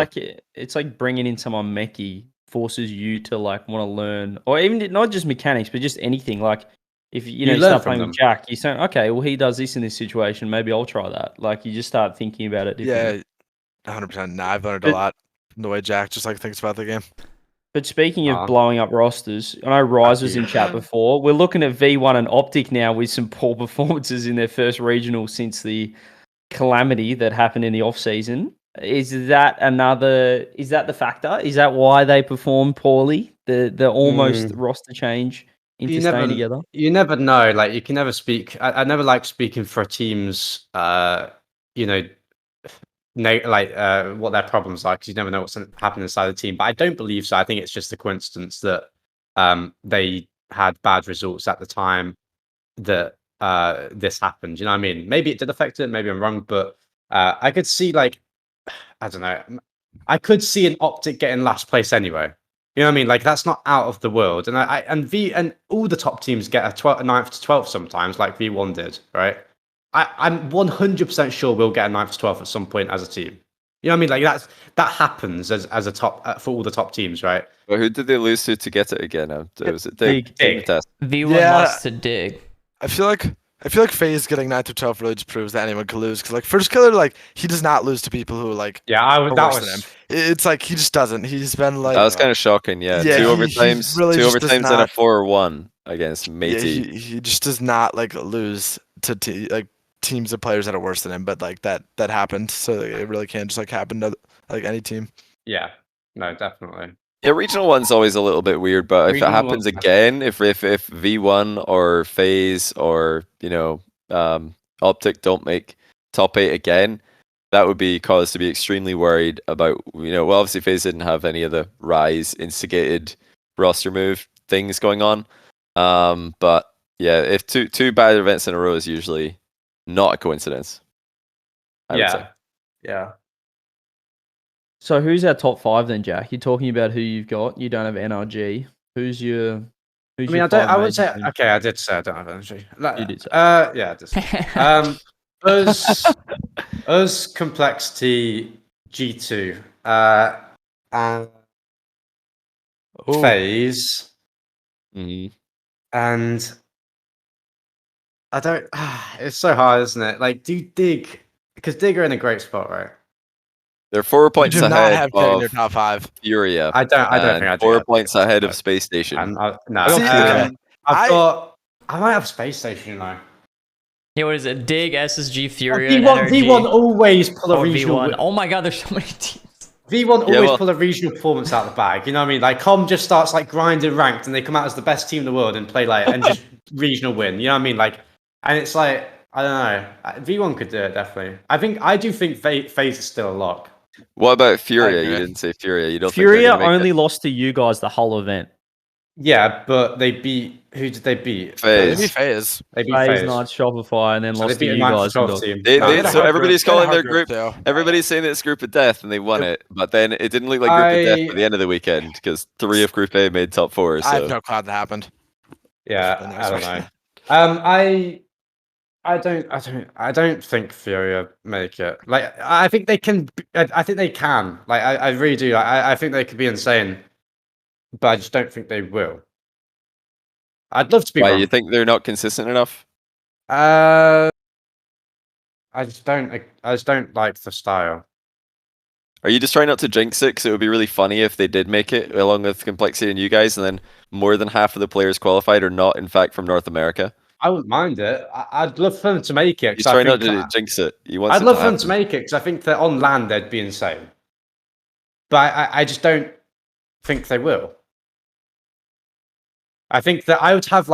like bringing in someone mechie forces you to like want to learn, or even not just mechanics, but just anything. Like if you start playing with Jack, you're saying, okay, well he does this in this situation, maybe I'll try that. Like you just start thinking about it differently. Yeah, 100%. Nah, I've learned a lot from the way Jack just like thinks about the game. But speaking of blowing up rosters, I know Rise was in chat before. We're looking at V1 and Optic now with some poor performances in their first regional since the calamity that happened in the off season. Is that the factor? Is that why they performed poorly? The almost roster change into staying together? You never know. Like you can never speak. I never like speaking for teams. What their problems are, because you never know what's happening inside the team. But I don't believe so. I think it's just a coincidence that they had bad results at the time that this happened. You know what I mean? Maybe it did affect it. Maybe I'm wrong, but I could see I don't know. I could see an Optic getting last place anyway. You know what I mean? Like that's not out of the world. And and all the top teams get a 9th to 12th sometimes, like V1 did, right? I'm 100% sure we'll get a 9th to 12th at some point as a team. You know what I mean? Like that happens as a top for all the top teams, right? Well, who did they lose to get it again? Was it Dig? V1 lost to Dig. I feel like FaZe getting 9th to 12th really just proves that anyone could lose. Because like First Killer, like he does not lose to people who like are worse than him. It's like he just doesn't. He's been like that was kind of shocking. Yeah, 2 overtimes, really 2 overtimes and a 4-1 against Matey. Yeah, he just does not like lose to teams of players that are worse than him, but like that happened, so it really can just like happen to like any team. Yeah, no, definitely. Yeah, regional one's always a little bit weird, but if it happens again, if V1 or FaZe or Optic don't make top 8 again, that would be cause to be extremely worried about. Well, obviously FaZe didn't have any of the Rise instigated roster move things going on, but yeah, if two bad events in a row is usually not a coincidence. I would say. Yeah. So who's our top 5 then, Jack? You're talking about who you've got. You don't have NRG. Who's your? I would say. Okay, I did say I don't have NRG. You did say. Yeah, I did. Us Complexity G2 and FaZe and I don't. It's so hard, isn't it? Like, do Dig, because Dig are in a great spot, right? They're 4 points ahead of in your top 5. Furia. I don't think I do. 4 points ahead of Space Station. I might have Space Station though. Yeah, what is it? Dig, SSG, Furia, V1 always pull a regional. V1. Oh my god, there's so many teams. V1 always pull a regional performance out of the bag. You know what I mean? Like Com just starts like grinding ranked, and they come out as the best team in the world and play like and just regional win. You know what I mean? Like And it's like, I don't know. V1 could do it, definitely. I do think FaZe is still a lock. What about Furia? You didn't say Furia. You don't Furia think only lost to you guys the whole event. Yeah, but they beat... Who did they beat? FaZe. They beat FaZe. They beat FaZe, FaZe. Night, Shopify, and then So lost they to beat you a guys. 9-12 team. So everybody's calling their group. Too. Everybody's saying that it's group of death, and they won it. But then it didn't look like group of death by the end of the weekend because 3 of Group A made top 4. So. I have no clue how that happened. Yeah, I don't know. I don't think Furia make it. Like, I think they can. I think they can. Like, I really do. I think they could be insane, but I just don't think they will. I'd love to be. Why, wrong. you think they're not consistent enough? I just don't like the style. Are you just trying not to jinx it? Because it would be really funny if they did make it, along with Complexity and you guys, and then more than half of the players qualified are not, in fact, from North America. I wouldn't mind it. I'd love for them to make it. He's trying not to jinx it. I'd love for them to make it because I think that on land they'd be insane. But I just don't think they will. I think that I'd have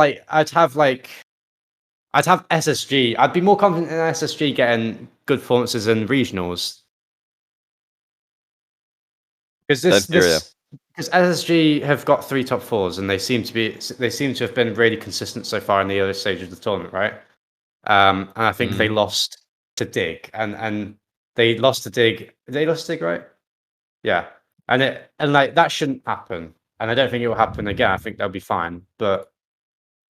SSG. I'd be more confident in SSG getting good performances in regionals. Because SSG have got 3 top 4s, and they seem to have been really consistent so far in the early stage of the tournament, right? And I think they lost to Dig, and they lost to Dig. They lost to Dig, right? Yeah, and like that shouldn't happen, and I don't think it will happen again. I think they'll be fine, but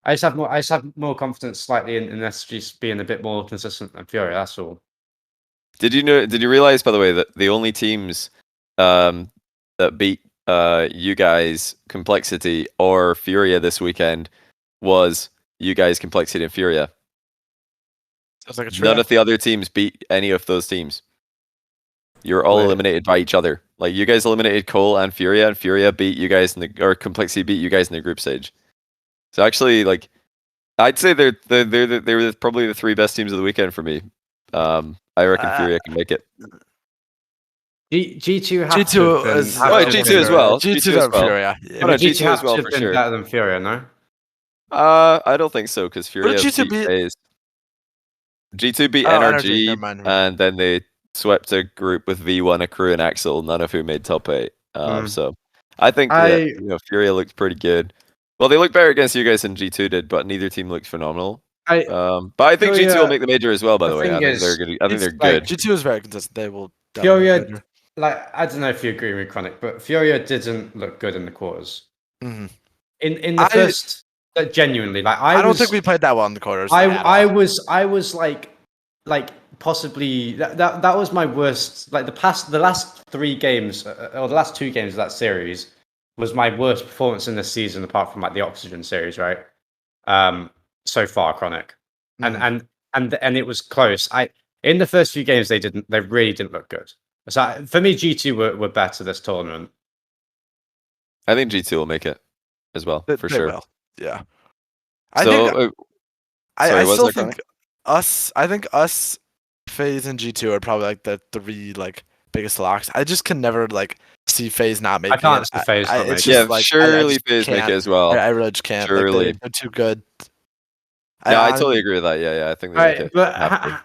I just have more confidence slightly in SSG being a bit more consistent than Furia. That's all. Did you realize, by the way, that the only teams that beat you guys, Complexity, or Furia this weekend was you guys, Complexity, and Furia? Sounds like a None of the other teams beat any of those teams. You're all eliminated by each other. Like, you guys eliminated Cole and Furia beat you guys or Complexity beat you guys in the group stage. So actually, like, I'd say they're probably the 3 best teams of the weekend for me. I reckon Furia can make it. G2 G2 as well. G2 as well. Furia. Yeah. G2 as well for sure. Better than Furia, no? I don't think so because Furia G2 beat FaZe. G2 beat NRG, and then they swept a group with V1, Accru, and Axel, none of who made top 8. So I think Furia looked pretty good. Well, they looked better against you guys than G2 did, but neither team looked phenomenal. But I think Furia, G2 will make the major as well. By the way, I think they're good. I think they're good. G2 is very consistent. They will. Furia, like, I don't know if you agree with Chronic, but Furia didn't look good in the quarters. Mm-hmm. In the first, genuinely, like I don't think we played that well in the quarters. I was like possibly that was my worst. Like the last 3 games or the last 2 games of that series was my worst performance in this season, apart from like the Oxygen series, right? So far, Chronic, and it was close. In the first few games they really didn't look good. So for me, G2 were better this tournament. I think G2 will make it as well, for sure. Will. Yeah. I still think us, FaZe, and G2 are probably like the 3 like biggest locks. I just can never like see FaZe not making it. I can't see FaZe not making it. Yeah, surely FaZe make it as well. I really just can't. Surely. They're too good. Yeah, I totally agree with that. Yeah, I think they make it. But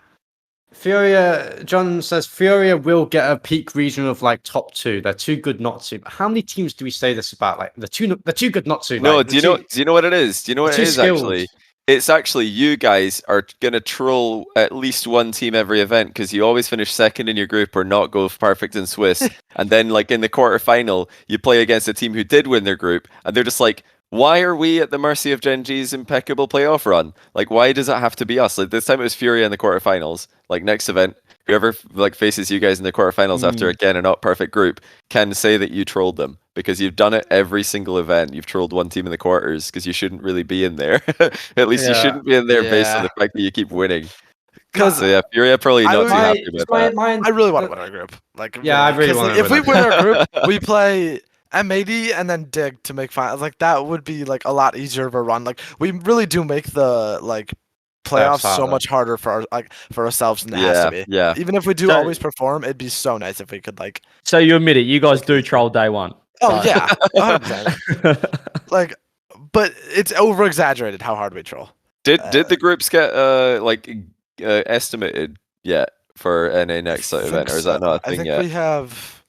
Furia, John says Furia will get a peak region of like top 2. They're too good not to. How many teams do we say this about? Like they're too good not to. No, like, do you know what it is? Do you know what it is actually? It's actually you guys are gonna troll at least one team every event because you always finish second in your group or not go perfect in Swiss, and then like in the quarterfinal you play against a team who did win their group, and they're just like, why are we at the mercy of Gen.G's impeccable playoff run? Like, why does it have to be us? Like this time it was Furia in the quarterfinals. Like next event, whoever like faces you guys in the quarterfinals after again a not perfect group can say that you trolled them because you've done it every single event. You've trolled one team in the quarters because you shouldn't really be in there. At least you shouldn't be in there based on the fact that you keep winning. Because Furia probably not too happy about that. I really want to win our group. Like I really want to. If we win our group, we play M80 and then Dig to make finals. Like that would be like a lot easier of a run. Like we really do make the like playoffs so much harder for ourselves than it has to be. Yeah. Even if we do always perform, it'd be so nice if we could like. So you admit it, you guys do troll day one. Oh yeah, 100%. Like, but it's over exaggerated how hard we troll. Did the groups get estimated yet for NA next event, or is that not a thing yet? I think we have.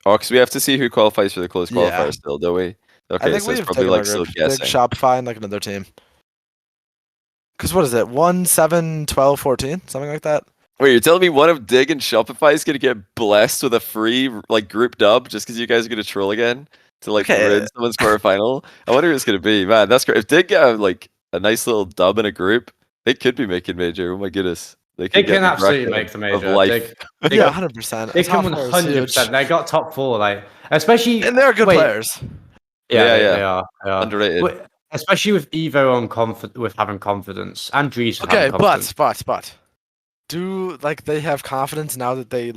Oh, because we have to see who qualifies for the closed qualifier still, don't we? Okay, I think so it's we've probably taken still Dig, guessing. Shopify, and another team. Because what is it? 1, 7, 12, 14? Something like that? Wait, you're telling me one of Dig and Shopify is going to get blessed with a free group dub just because you guys are going to troll again to ruin someone's quarterfinal? I wonder who it's going to be. Man, that's great. If Dig get a nice little dub in a group, they could be making major. Oh my goodness. They can absolutely make the major. Dig, 100%. They can 100%. They got top 4, especially... And they're good players. Yeah, they are. Underrated. Especially with Evo with having confidence and Dries having confidence. But do they have confidence now that they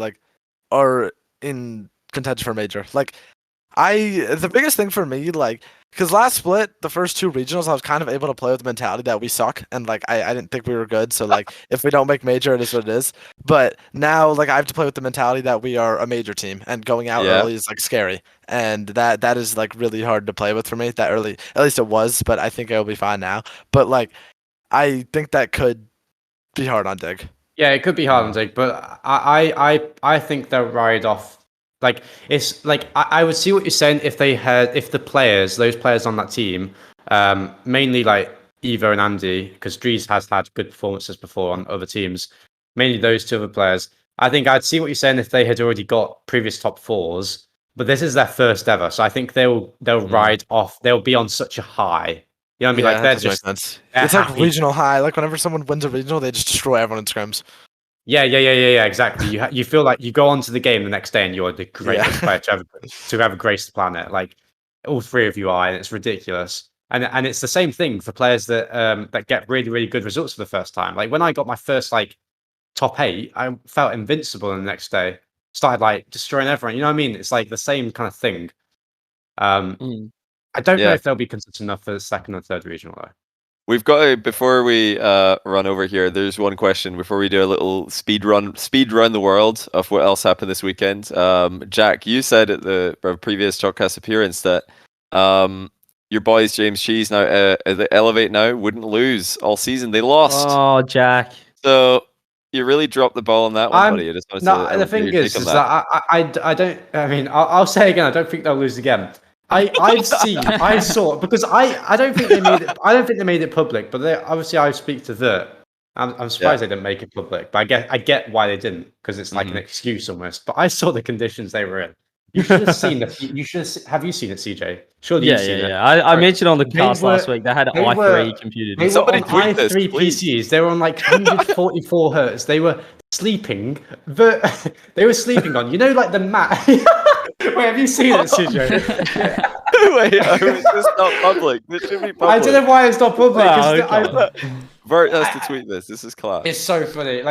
are in contention for major? The biggest thing for me, because last split, the first 2 regionals, I was kind of able to play with the mentality that we suck, and I didn't think we were good. So if we don't make major, it is what it is. But now I have to play with the mentality that we are a major team, and going out early is scary, and that is really hard to play with for me that early. At least it was, but I think it'll be fine now. But I think that could be hard on Dig. Yeah, it could be hard on Dig, but I think they'll ride off. I would see what you're saying if the players, those players on that team, mainly Evo and Andy, because Dries has had good performances before on other teams, mainly those 2 other players. I think I'd see what you're saying if they had already got previous top 4s, but this is their first ever, so I think they'll ride off. They'll be on such a high. You know what I mean? They're just it's happy. Regional high. Whenever someone wins a regional, they just destroy everyone in scrims. Yeah, exactly. You feel like you go onto the game the next day and you're the greatest player to ever grace the planet. All 3 of you are, and it's ridiculous. And it's the same thing for players that get really, really good results for the first time. When I got my first top 8, I felt invincible, and the next day started destroying everyone. You know what I mean? It's the same kind of thing. I don't know if they'll be consistent enough for the second or third regional though. We've got before we run over here. There's one question before we do a little speed run the world of what else happened this weekend. Jack, you said at the previous Chalkcast appearance that your boys Gen.G now the Elevate now wouldn't lose all season. They lost. Oh, Jack. So you really dropped the ball on that one, buddy. I just wanted to the thing is that I don't. I mean, I'll say again. I don't think they'll lose again. I saw because I don't think they made it. I don't think they made it public, but obviously I speak to the. I'm surprised they didn't make it public, but I get why they didn't, because it's an excuse almost. But I saw the conditions they were in. You should have seen it. Have you seen it, CJ? Surely you've seen it. Yeah. I mentioned on the cast last week they had i3 computers. They were on i3 PCs. They were on 144 hertz. They were sleeping. They were sleeping on the mat. Wait, have you seen it, CJ? Wait, it's just not public. This should be public. I don't know why it's not public. Vert has to tweet this. This is class. It's so funny.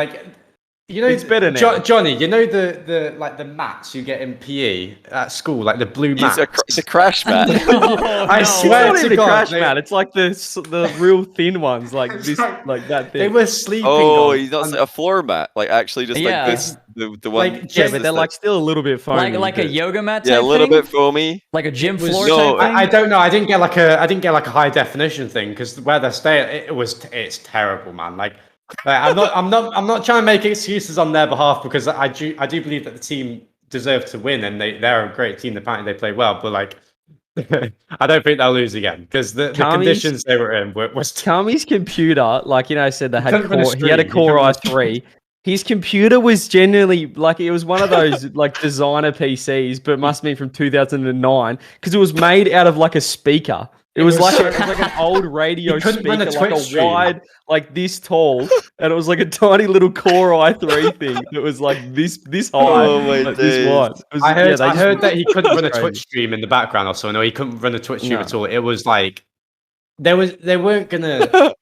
It's better now. Johnny, the mats you get in PE at school, the blue mat. It's a crash mat. I swear it's to God, crash mat. It's the real thin ones, this, that thing. They were sleeping. Oh, he's not a floor mat, actually just this. The one. Yeah, but they're still a little bit foamy. Like a yoga mat. Yeah, a little bit foamy. Like a gym floor. No, type thing? I don't know. I didn't get a high definition thing, because where they're staying, it's terrible, man. I'm not trying to make excuses on their behalf, because I do believe that the team deserve to win, and they're a great team. Apparently they play well, but I don't think they'll lose again, because the conditions they were in was Kami's computer, I said they had he had a Core i3. His computer was genuinely it was one of those designer PCs, but it must have been from 2009, because it was made out of a speaker. It was like an old radio speaker, a wide, this tall, and it was a tiny little Core i3 thing that was this high. Oh my days. This wide. I heard that he couldn't run a Twitch stream in the background. Also, no, he couldn't run a Twitch stream at all. It was they weren't gonna.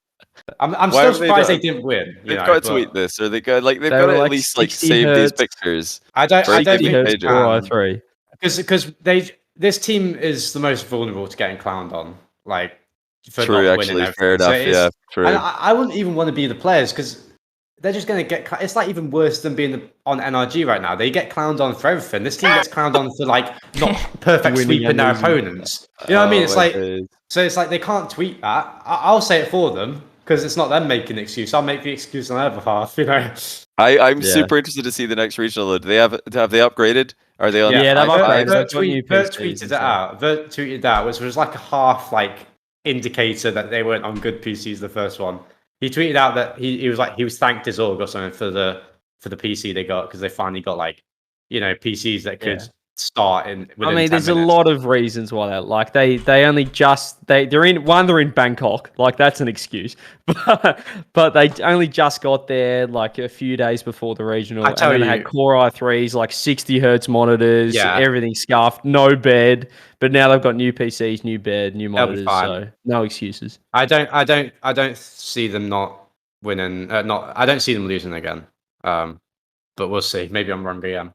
I'm still surprised they didn't win. They've got to tweet this, or they've got to at least save these pictures. I don't think Core i3 because this team is the most vulnerable to getting clowned on. For true, not actually, winning fair enough. Yeah, true. And I wouldn't even want to be the players, because they're just going to get. It's even worse than being on NRG right now. They get clowned on for everything. This team gets clowned on for not perfect sweeping their opponents. You know what I mean? It's so it's they can't tweet that. I'll say it for them, because it's not them making the excuse. I'll make the excuse on their behalf. I'm super interested to see the next regional. Do they have they upgraded? Are they on? Yeah, they've upgraded. Vert tweeted it out. Vert tweeted out, which was like a half indicator that they weren't on good PCs. The first one, he tweeted out that he was thanked his org or something for the PC they got because they finally got PCs that could start in. I mean, there's a lot of reasons why that. They only just they're in Bangkok. That's an excuse, but they only just got there a few days before the regional. And then they had Core i3s, 60 hertz monitors, everything scuffed, no bed. But now they've got new PCs, new bed, new monitors, so no excuses. I don't see them not winning. I don't see them losing again. But we'll see. Maybe I'm wrong again.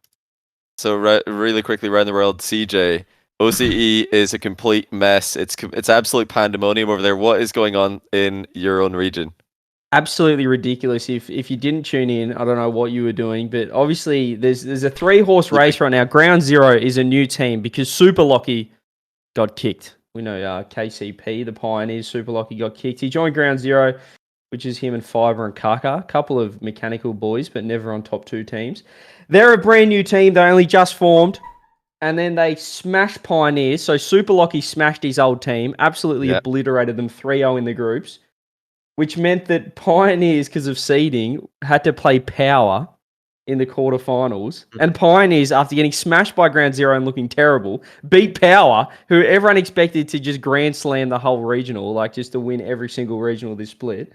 So really quickly around the world, CJ, OCE is a complete mess. It's absolute pandemonium over there. What is going on in your own region? Absolutely ridiculous. If you didn't tune in, I don't know what you were doing, but obviously there's a 3-horse race right now. Ground Zero is a new team because Super Lockie got kicked. We know KCP, the Pioneers, Super Lockie got kicked. He joined Ground Zero, which is him and Fiverr and Kaka, a couple of mechanical boys, but never on top 2 teams. They're a brand new team. They only just formed. And then they smashed Pioneers. So Super Lockie smashed his old team, absolutely obliterated them 3-0 in the groups, which meant that Pioneers, because of seeding, had to play Power in the quarterfinals. And Pioneers, after getting smashed by Ground Zero and looking terrible, beat Power, who everyone expected to just grand slam the whole regional, just to win every single regional this split.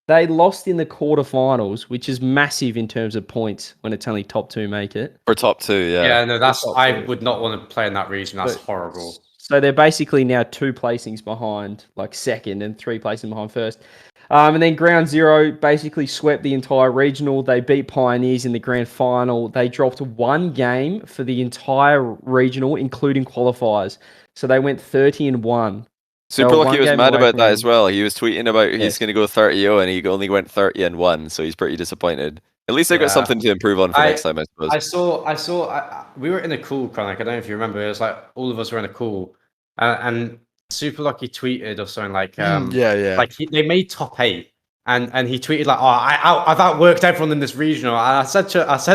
They lost in the quarterfinals, which is massive in terms of points when it's only top 2 make it. For top 2, yeah. Yeah, no, I would not want to play in that region. That's horrible. So they're basically now 2 placings behind, second, and 3 placings behind first. And then Ground Zero basically swept the entire regional. They beat Pioneers in the grand final. They dropped 1 game for the entire regional, including qualifiers. So they went 30-1. Super Lucky was mad about that as well. He was tweeting about he's going to go 30-0 and he only went 30-1, so he's pretty disappointed. At least they got something to improve on for next time, I suppose. I saw. We were in a call, Chronic. I don't know if you remember. It was all of us were in a call, and Super Lucky tweeted or something they made top 8, and he tweeted I've outworked everyone in this regional. And I said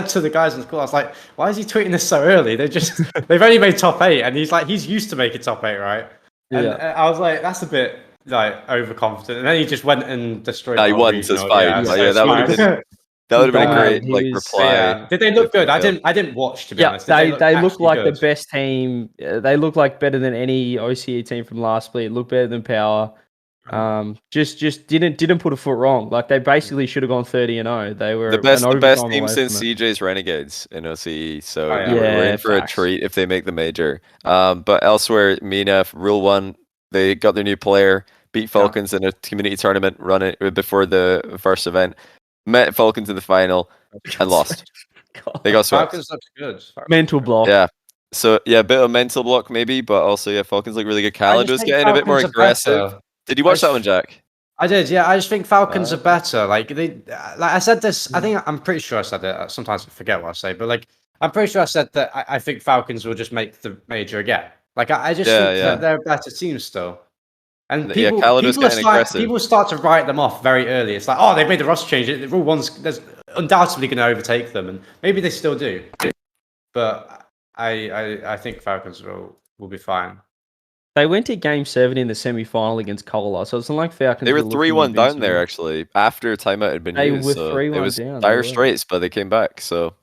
to the guys in the call, I was like, why is he tweeting this so early? They've only made top 8, and he's used to making top 8, right? And I was like, that's a bit overconfident. And then he just went and destroyed. He won, so it's fine. That would have been a great reply. Yeah. Did they look good? I didn't watch, to be honest. They look like the best team. They look like better than any OCE team from last split. Look better than Power. Just didn't put a foot wrong. They basically should have gone 30-0. They were the best team since CJ's Renegades in OCE. So we're in for a treat if they make the major. But elsewhere, MENA Rule 1, they got their new player, beat Falcons in a community tournament running before the first event, met Falcons in the final and lost. They got swept. Falcons looks good. Mental block. Yeah. So a bit of mental block maybe, but also Falcons look really good. Khaled was getting a bit more aggressive. Did you watch that one, Jack? I did, yeah. I just think Falcons are better. I said this. I think I'm pretty sure I said it. Sometimes I forget what I say, but I'm pretty sure I said that I think Falcons will just make the major again. I just think that they're a better team still. And people start to write them off very early. It's they made the roster change. Rule 1's there's undoubtedly going to overtake them, and maybe they still do. But I think Falcons will be fine. They went to Game 7 in the semi-final against Cola, so it's not like Falcons. They were 3-1 down there actually after timeout had been used. They were 3-1 it was down. Dire straits, but they came back. So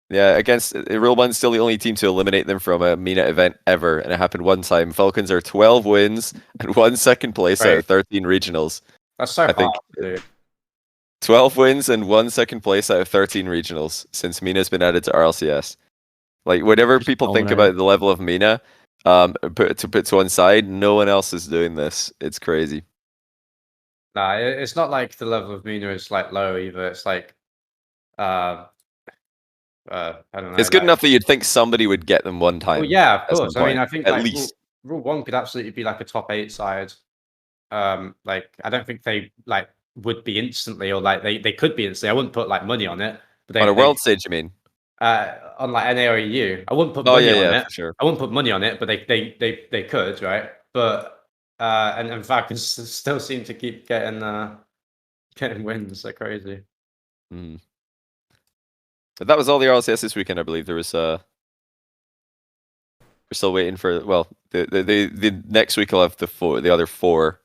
against Rule 1's still the only team to eliminate them from a MENA event ever, and it happened one time. Falcons are 12 wins and 1 second place out of 13 regionals. That's so hard, dude. 12 wins and 1 second place out of 13 regionals since MENA's been added to RLCS. Whenever people think about the level of MENA, put to one side, no one else is doing this. It's crazy. Nah, it's not like the level of MENA is low either. It's I don't know. It's good enough that you'd think somebody would get them one time. Well, yeah, of course. I mean, I think at least Rule 1 could absolutely be a top 8 side. I don't think they would be instantly, or they could be instantly. I wouldn't put money on it. But on a world stage, you mean? On NA or EU, I wouldn't put money on it. Sure. I wouldn't put money on it, but they could, right? But and Falcons still seem to keep getting wins. They're crazy. But that was all the RLCS this weekend, I believe. There was we're still waiting for the next week. I'll have the other 4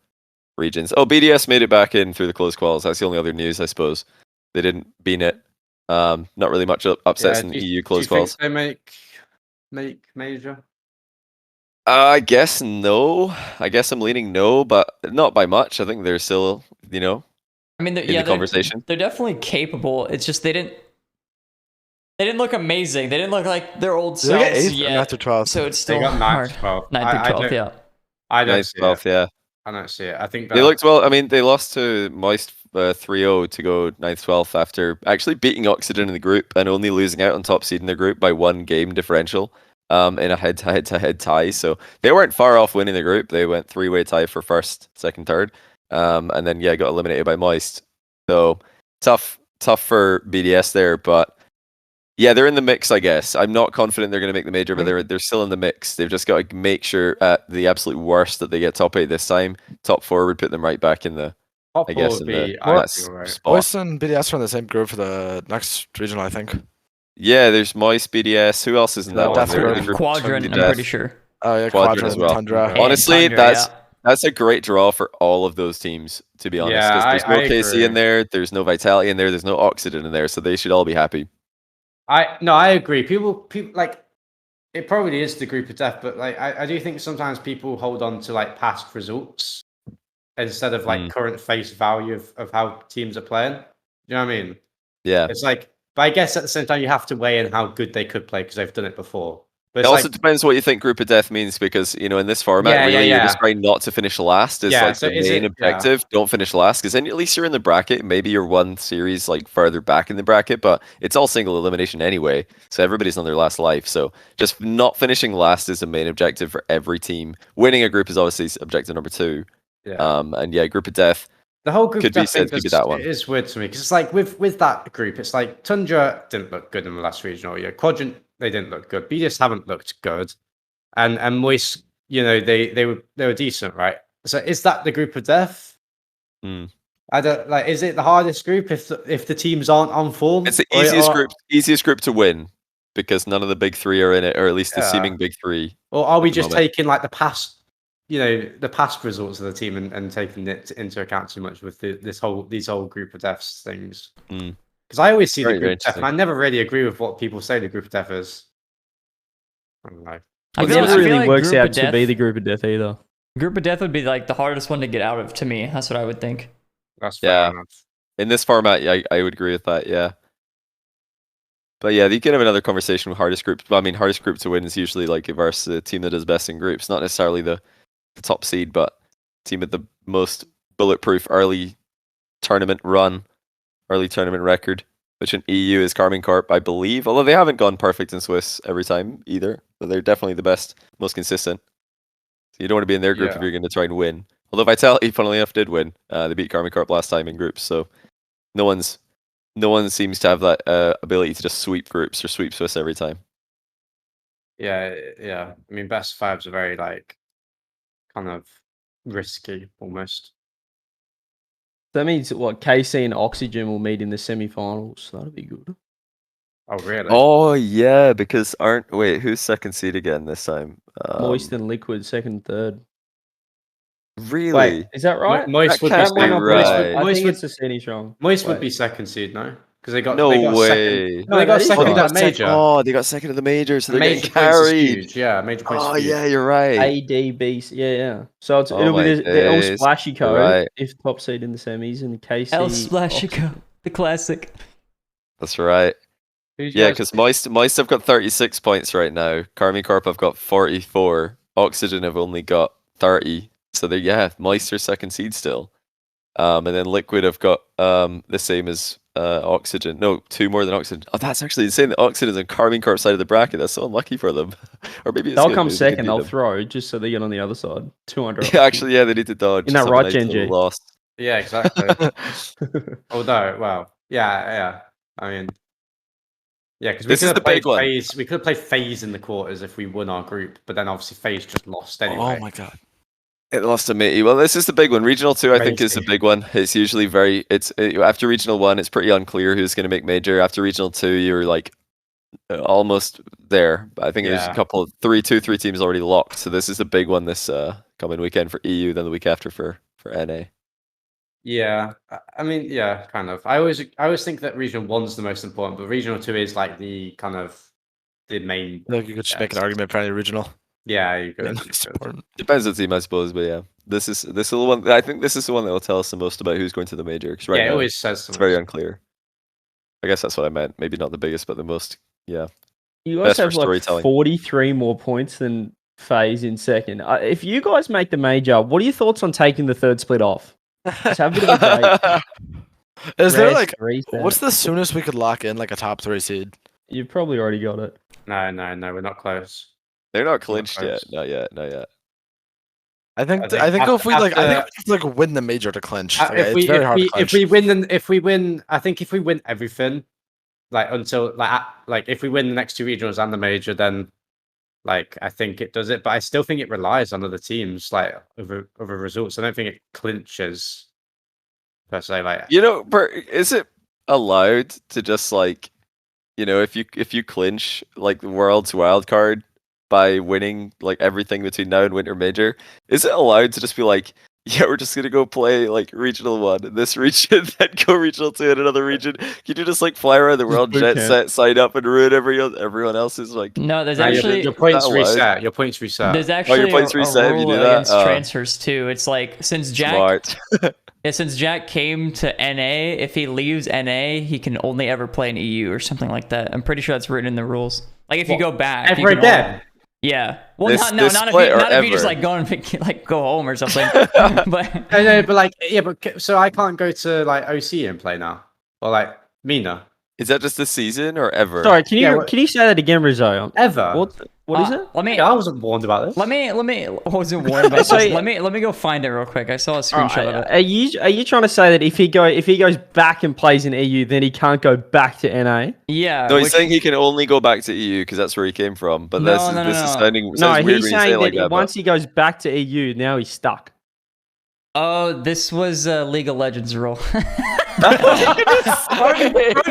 regions. Oh, BDS made it back in through the closed quals. That's the only other news, I suppose. They didn't beat it. Not really much upsets in EU closed quals. They make major. I guess no. I guess I'm leaning no, but not by much. I think they're still, I mean, the conversation. They're definitely capable. It's just they didn't look amazing. They didn't look like their old selves yet. 9th to 12th. So it's still they got hard. 9th to 12th. 9th to 12th, yeah. I don't see 12th, yeah. I don't see it. I think they looked well. I mean, they lost to Moist 3-0 to go 9th, 12th after actually beating Oxygen in the group and only losing out on top seed in their group by 1 game differential in a head-to-head tie. So they weren't far off winning the group. They went 3-way tie for first, second, third, and then got eliminated by Moist. So tough for BDS there, but. Yeah, they're in the mix, I guess. I'm not confident they're going to make the major, but they're still in the mix. They've just got to make sure at the absolute worst that they get top 8 this time. Top 4 would put them right back in the, top I guess, in the spot. Moist and BDS are in the same group for the next regional, I think. Yeah, there's Moist, BDS. Who else is in that one? Quadrant, I'm pretty sure. Oh, yeah, Quadrant as well. Tundra. Honestly, Tundra, that's a great draw for all of those teams, to be honest. Yeah, there's no KC in there, there's no Vitality in there, there's no Oxygen in there, so they should all be happy. I agree. People like it probably is the group of death, but like I do think sometimes people hold on to like past results instead of like current face value of how teams are playing. You know what I mean? Yeah. It's like, but I guess at the same time you have to weigh in how good they could play because they've done it before. But it also depends what you think group of death means because, in this format, you're just trying not to finish last is the main objective. Don't finish last because then at least you're in the bracket. Maybe you're one series like further back in the bracket, but it's all single elimination anyway. So everybody's on their last life. So just not finishing last is the main objective for every team. Winning a group is obviously objective number 2. Yeah. And group of death. The whole group could be said to be that one. It is weird to me because it's like with that group, it's like Tundra didn't look good in the last regional year. Quadrant, they didn't look good. BDS haven't looked good, and Moist, they were decent, right? So is that the group of death? I don't like. Is it the hardest group if the teams aren't on form? It's the easiest group to win because none of the big 3 are in it, or at least the seeming big 3. Or are we just taking like the past? The past results of the team and taking it into account too much with these whole group of deaths things. Because I always see the group of death, and I never really agree with what people say the group of death is. I don't know. It never really works out to be the group of death either. Group of death would be like the hardest one to get out of to me. That's what I would think. That's fair enough. In this format, I would agree with that. Yeah. But yeah, you can have another conversation with hardest group. I mean, hardest group to win is usually like versus the team that does best in groups, not necessarily the top seed, but team with the most bulletproof early tournament record, which in EU is Karmine Corp, I believe. Although they haven't gone perfect in Swiss every time either, but they're definitely the best, most consistent. So you don't want to be in their group if you're going to try and win. Although Vitality, funnily enough, did win. They beat Karmine Corp last time in groups, so no one seems to have that ability to just sweep groups or sweep Swiss every time. Yeah. I mean, best fives are very like kind of risky almost. That means what KC and Oxygen will meet in the semi-finals. That'll be good. Oh really? Oh yeah, because who's second seed again this time? Moist and Liquid second, third. Really? Wait, is that right? Moist would be right. I think it's a series wrong. Moist would be second seed, no? Because they got way. Second. No, they got second at major. They got second at the major, so they're major getting carried. Huge. Yeah, major points. Oh yeah, you're right. ADB, yeah. So it'll be the El Splashy code if top seed in the semis and KC. El Splashy code, the classic. That's right. Yeah, because Moist have got 36 points right now. Karmine Corp have got 44. Oxygen have only got 30. So Moist are second seed still. And then Liquid have got the same as Oxygen. No, 2 more than Oxygen. Oh, that's actually insane. The Oxygen is on Karmine Corp side of the bracket. That's so unlucky for them. Or maybe they'll come second. They'll throw just so they get on the other side. 200. Yeah, actually, they need to dodge. Isn't that right, Gen.G? Yeah, exactly. Although, well, yeah. I mean, yeah, because we could have played FaZe in the quarters if we won our group, but then obviously FaZe just lost anyway. Oh my god. It lost to Matey. Well, this is the big one. Regional 2, I think, is the big one. It's usually after Regional 1, it's pretty unclear who's going to make Major. After Regional 2, you're like almost there. I think there's a couple of three teams already locked. So this is the big one this coming weekend for EU, then the week after for NA. Yeah, I mean, yeah, kind of. I always think that Regional 1's the most important, but Regional 2 is like the kind of the main. Like you could just make an argument for any regional. Yeah, you could. Depends on the team, I suppose, but yeah, this is the one. I think this is the one that will tell us the most about who's going to the major. Because right now, it always says it's very unclear. I guess that's what I meant. Maybe not the biggest, but the most. Yeah. You guys have like 43 more points than FaZe in second. If you guys make the major, what are your thoughts on taking the third split off? Just have a bit of a break. Is there like what's the soonest we could lock in like a top 3 seed? You've probably already got it. No, we're not close. They're not clinched yet. Not yet. I think if we win the major to clinch, if we win, I think if we win everything, like until like if we win the next 2 regionals and the major, then like I think it does it. But I still think it relies on other teams, like over results. I don't think it clinches per se. Like is it allowed to just like, if you clinch like the world's wild card by winning like everything between now and winter major, is it allowed to just be like, yeah, we're just gonna go play like regional 1 in this region, then go regional 2 in another region? Can you just like fly around the world, jet set, sign up, and ruin everyone else's like? No, there's actually your points reset. Your points reset. There's actually your points reset a rule against transfers too. It's like since Jack came to NA, if he leaves NA, he can only ever play in EU or something like that. I'm pretty sure that's written in the rules. Like if you go back, ever again. Yeah. Well, not if you just like go and like go home or something. But I know, but like but so I can't go to like OC and play now, or like Mina. Is that just this season or ever? Sorry, can you say that again, Rizzo? Ever? What is it? I wasn't warned about this. Let me. I wasn't warned about this. Let me go find it real quick. I saw a screenshot of it. Are you trying to say that if he goes back and plays in EU, then he can't go back to NA? Yeah. No, he's saying he can only go back to EU because that's where he came from. But this is sounding no. He's saying that like once he goes back to EU, now he's stuck. Oh, this was a League of Legends rule. He's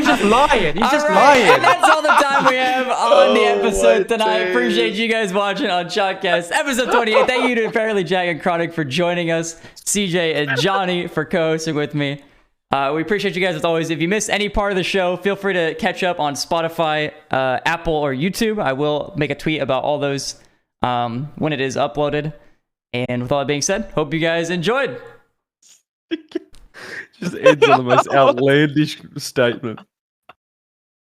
just lying. He's just lying. And that's all the time we have on the episode tonight. Appreciate you guys watching on Shotcast episode 28. Thank you to apparently Jack and Chronic for joining us, CJ and Johnny for co-hosting with me. We appreciate you guys as always. If you missed any part of the show, feel free to catch up on Spotify, Apple, or YouTube. I will make a tweet about all those when it is uploaded. And with all that being said, hope you guys enjoyed. Just ends on the most outlandish statement.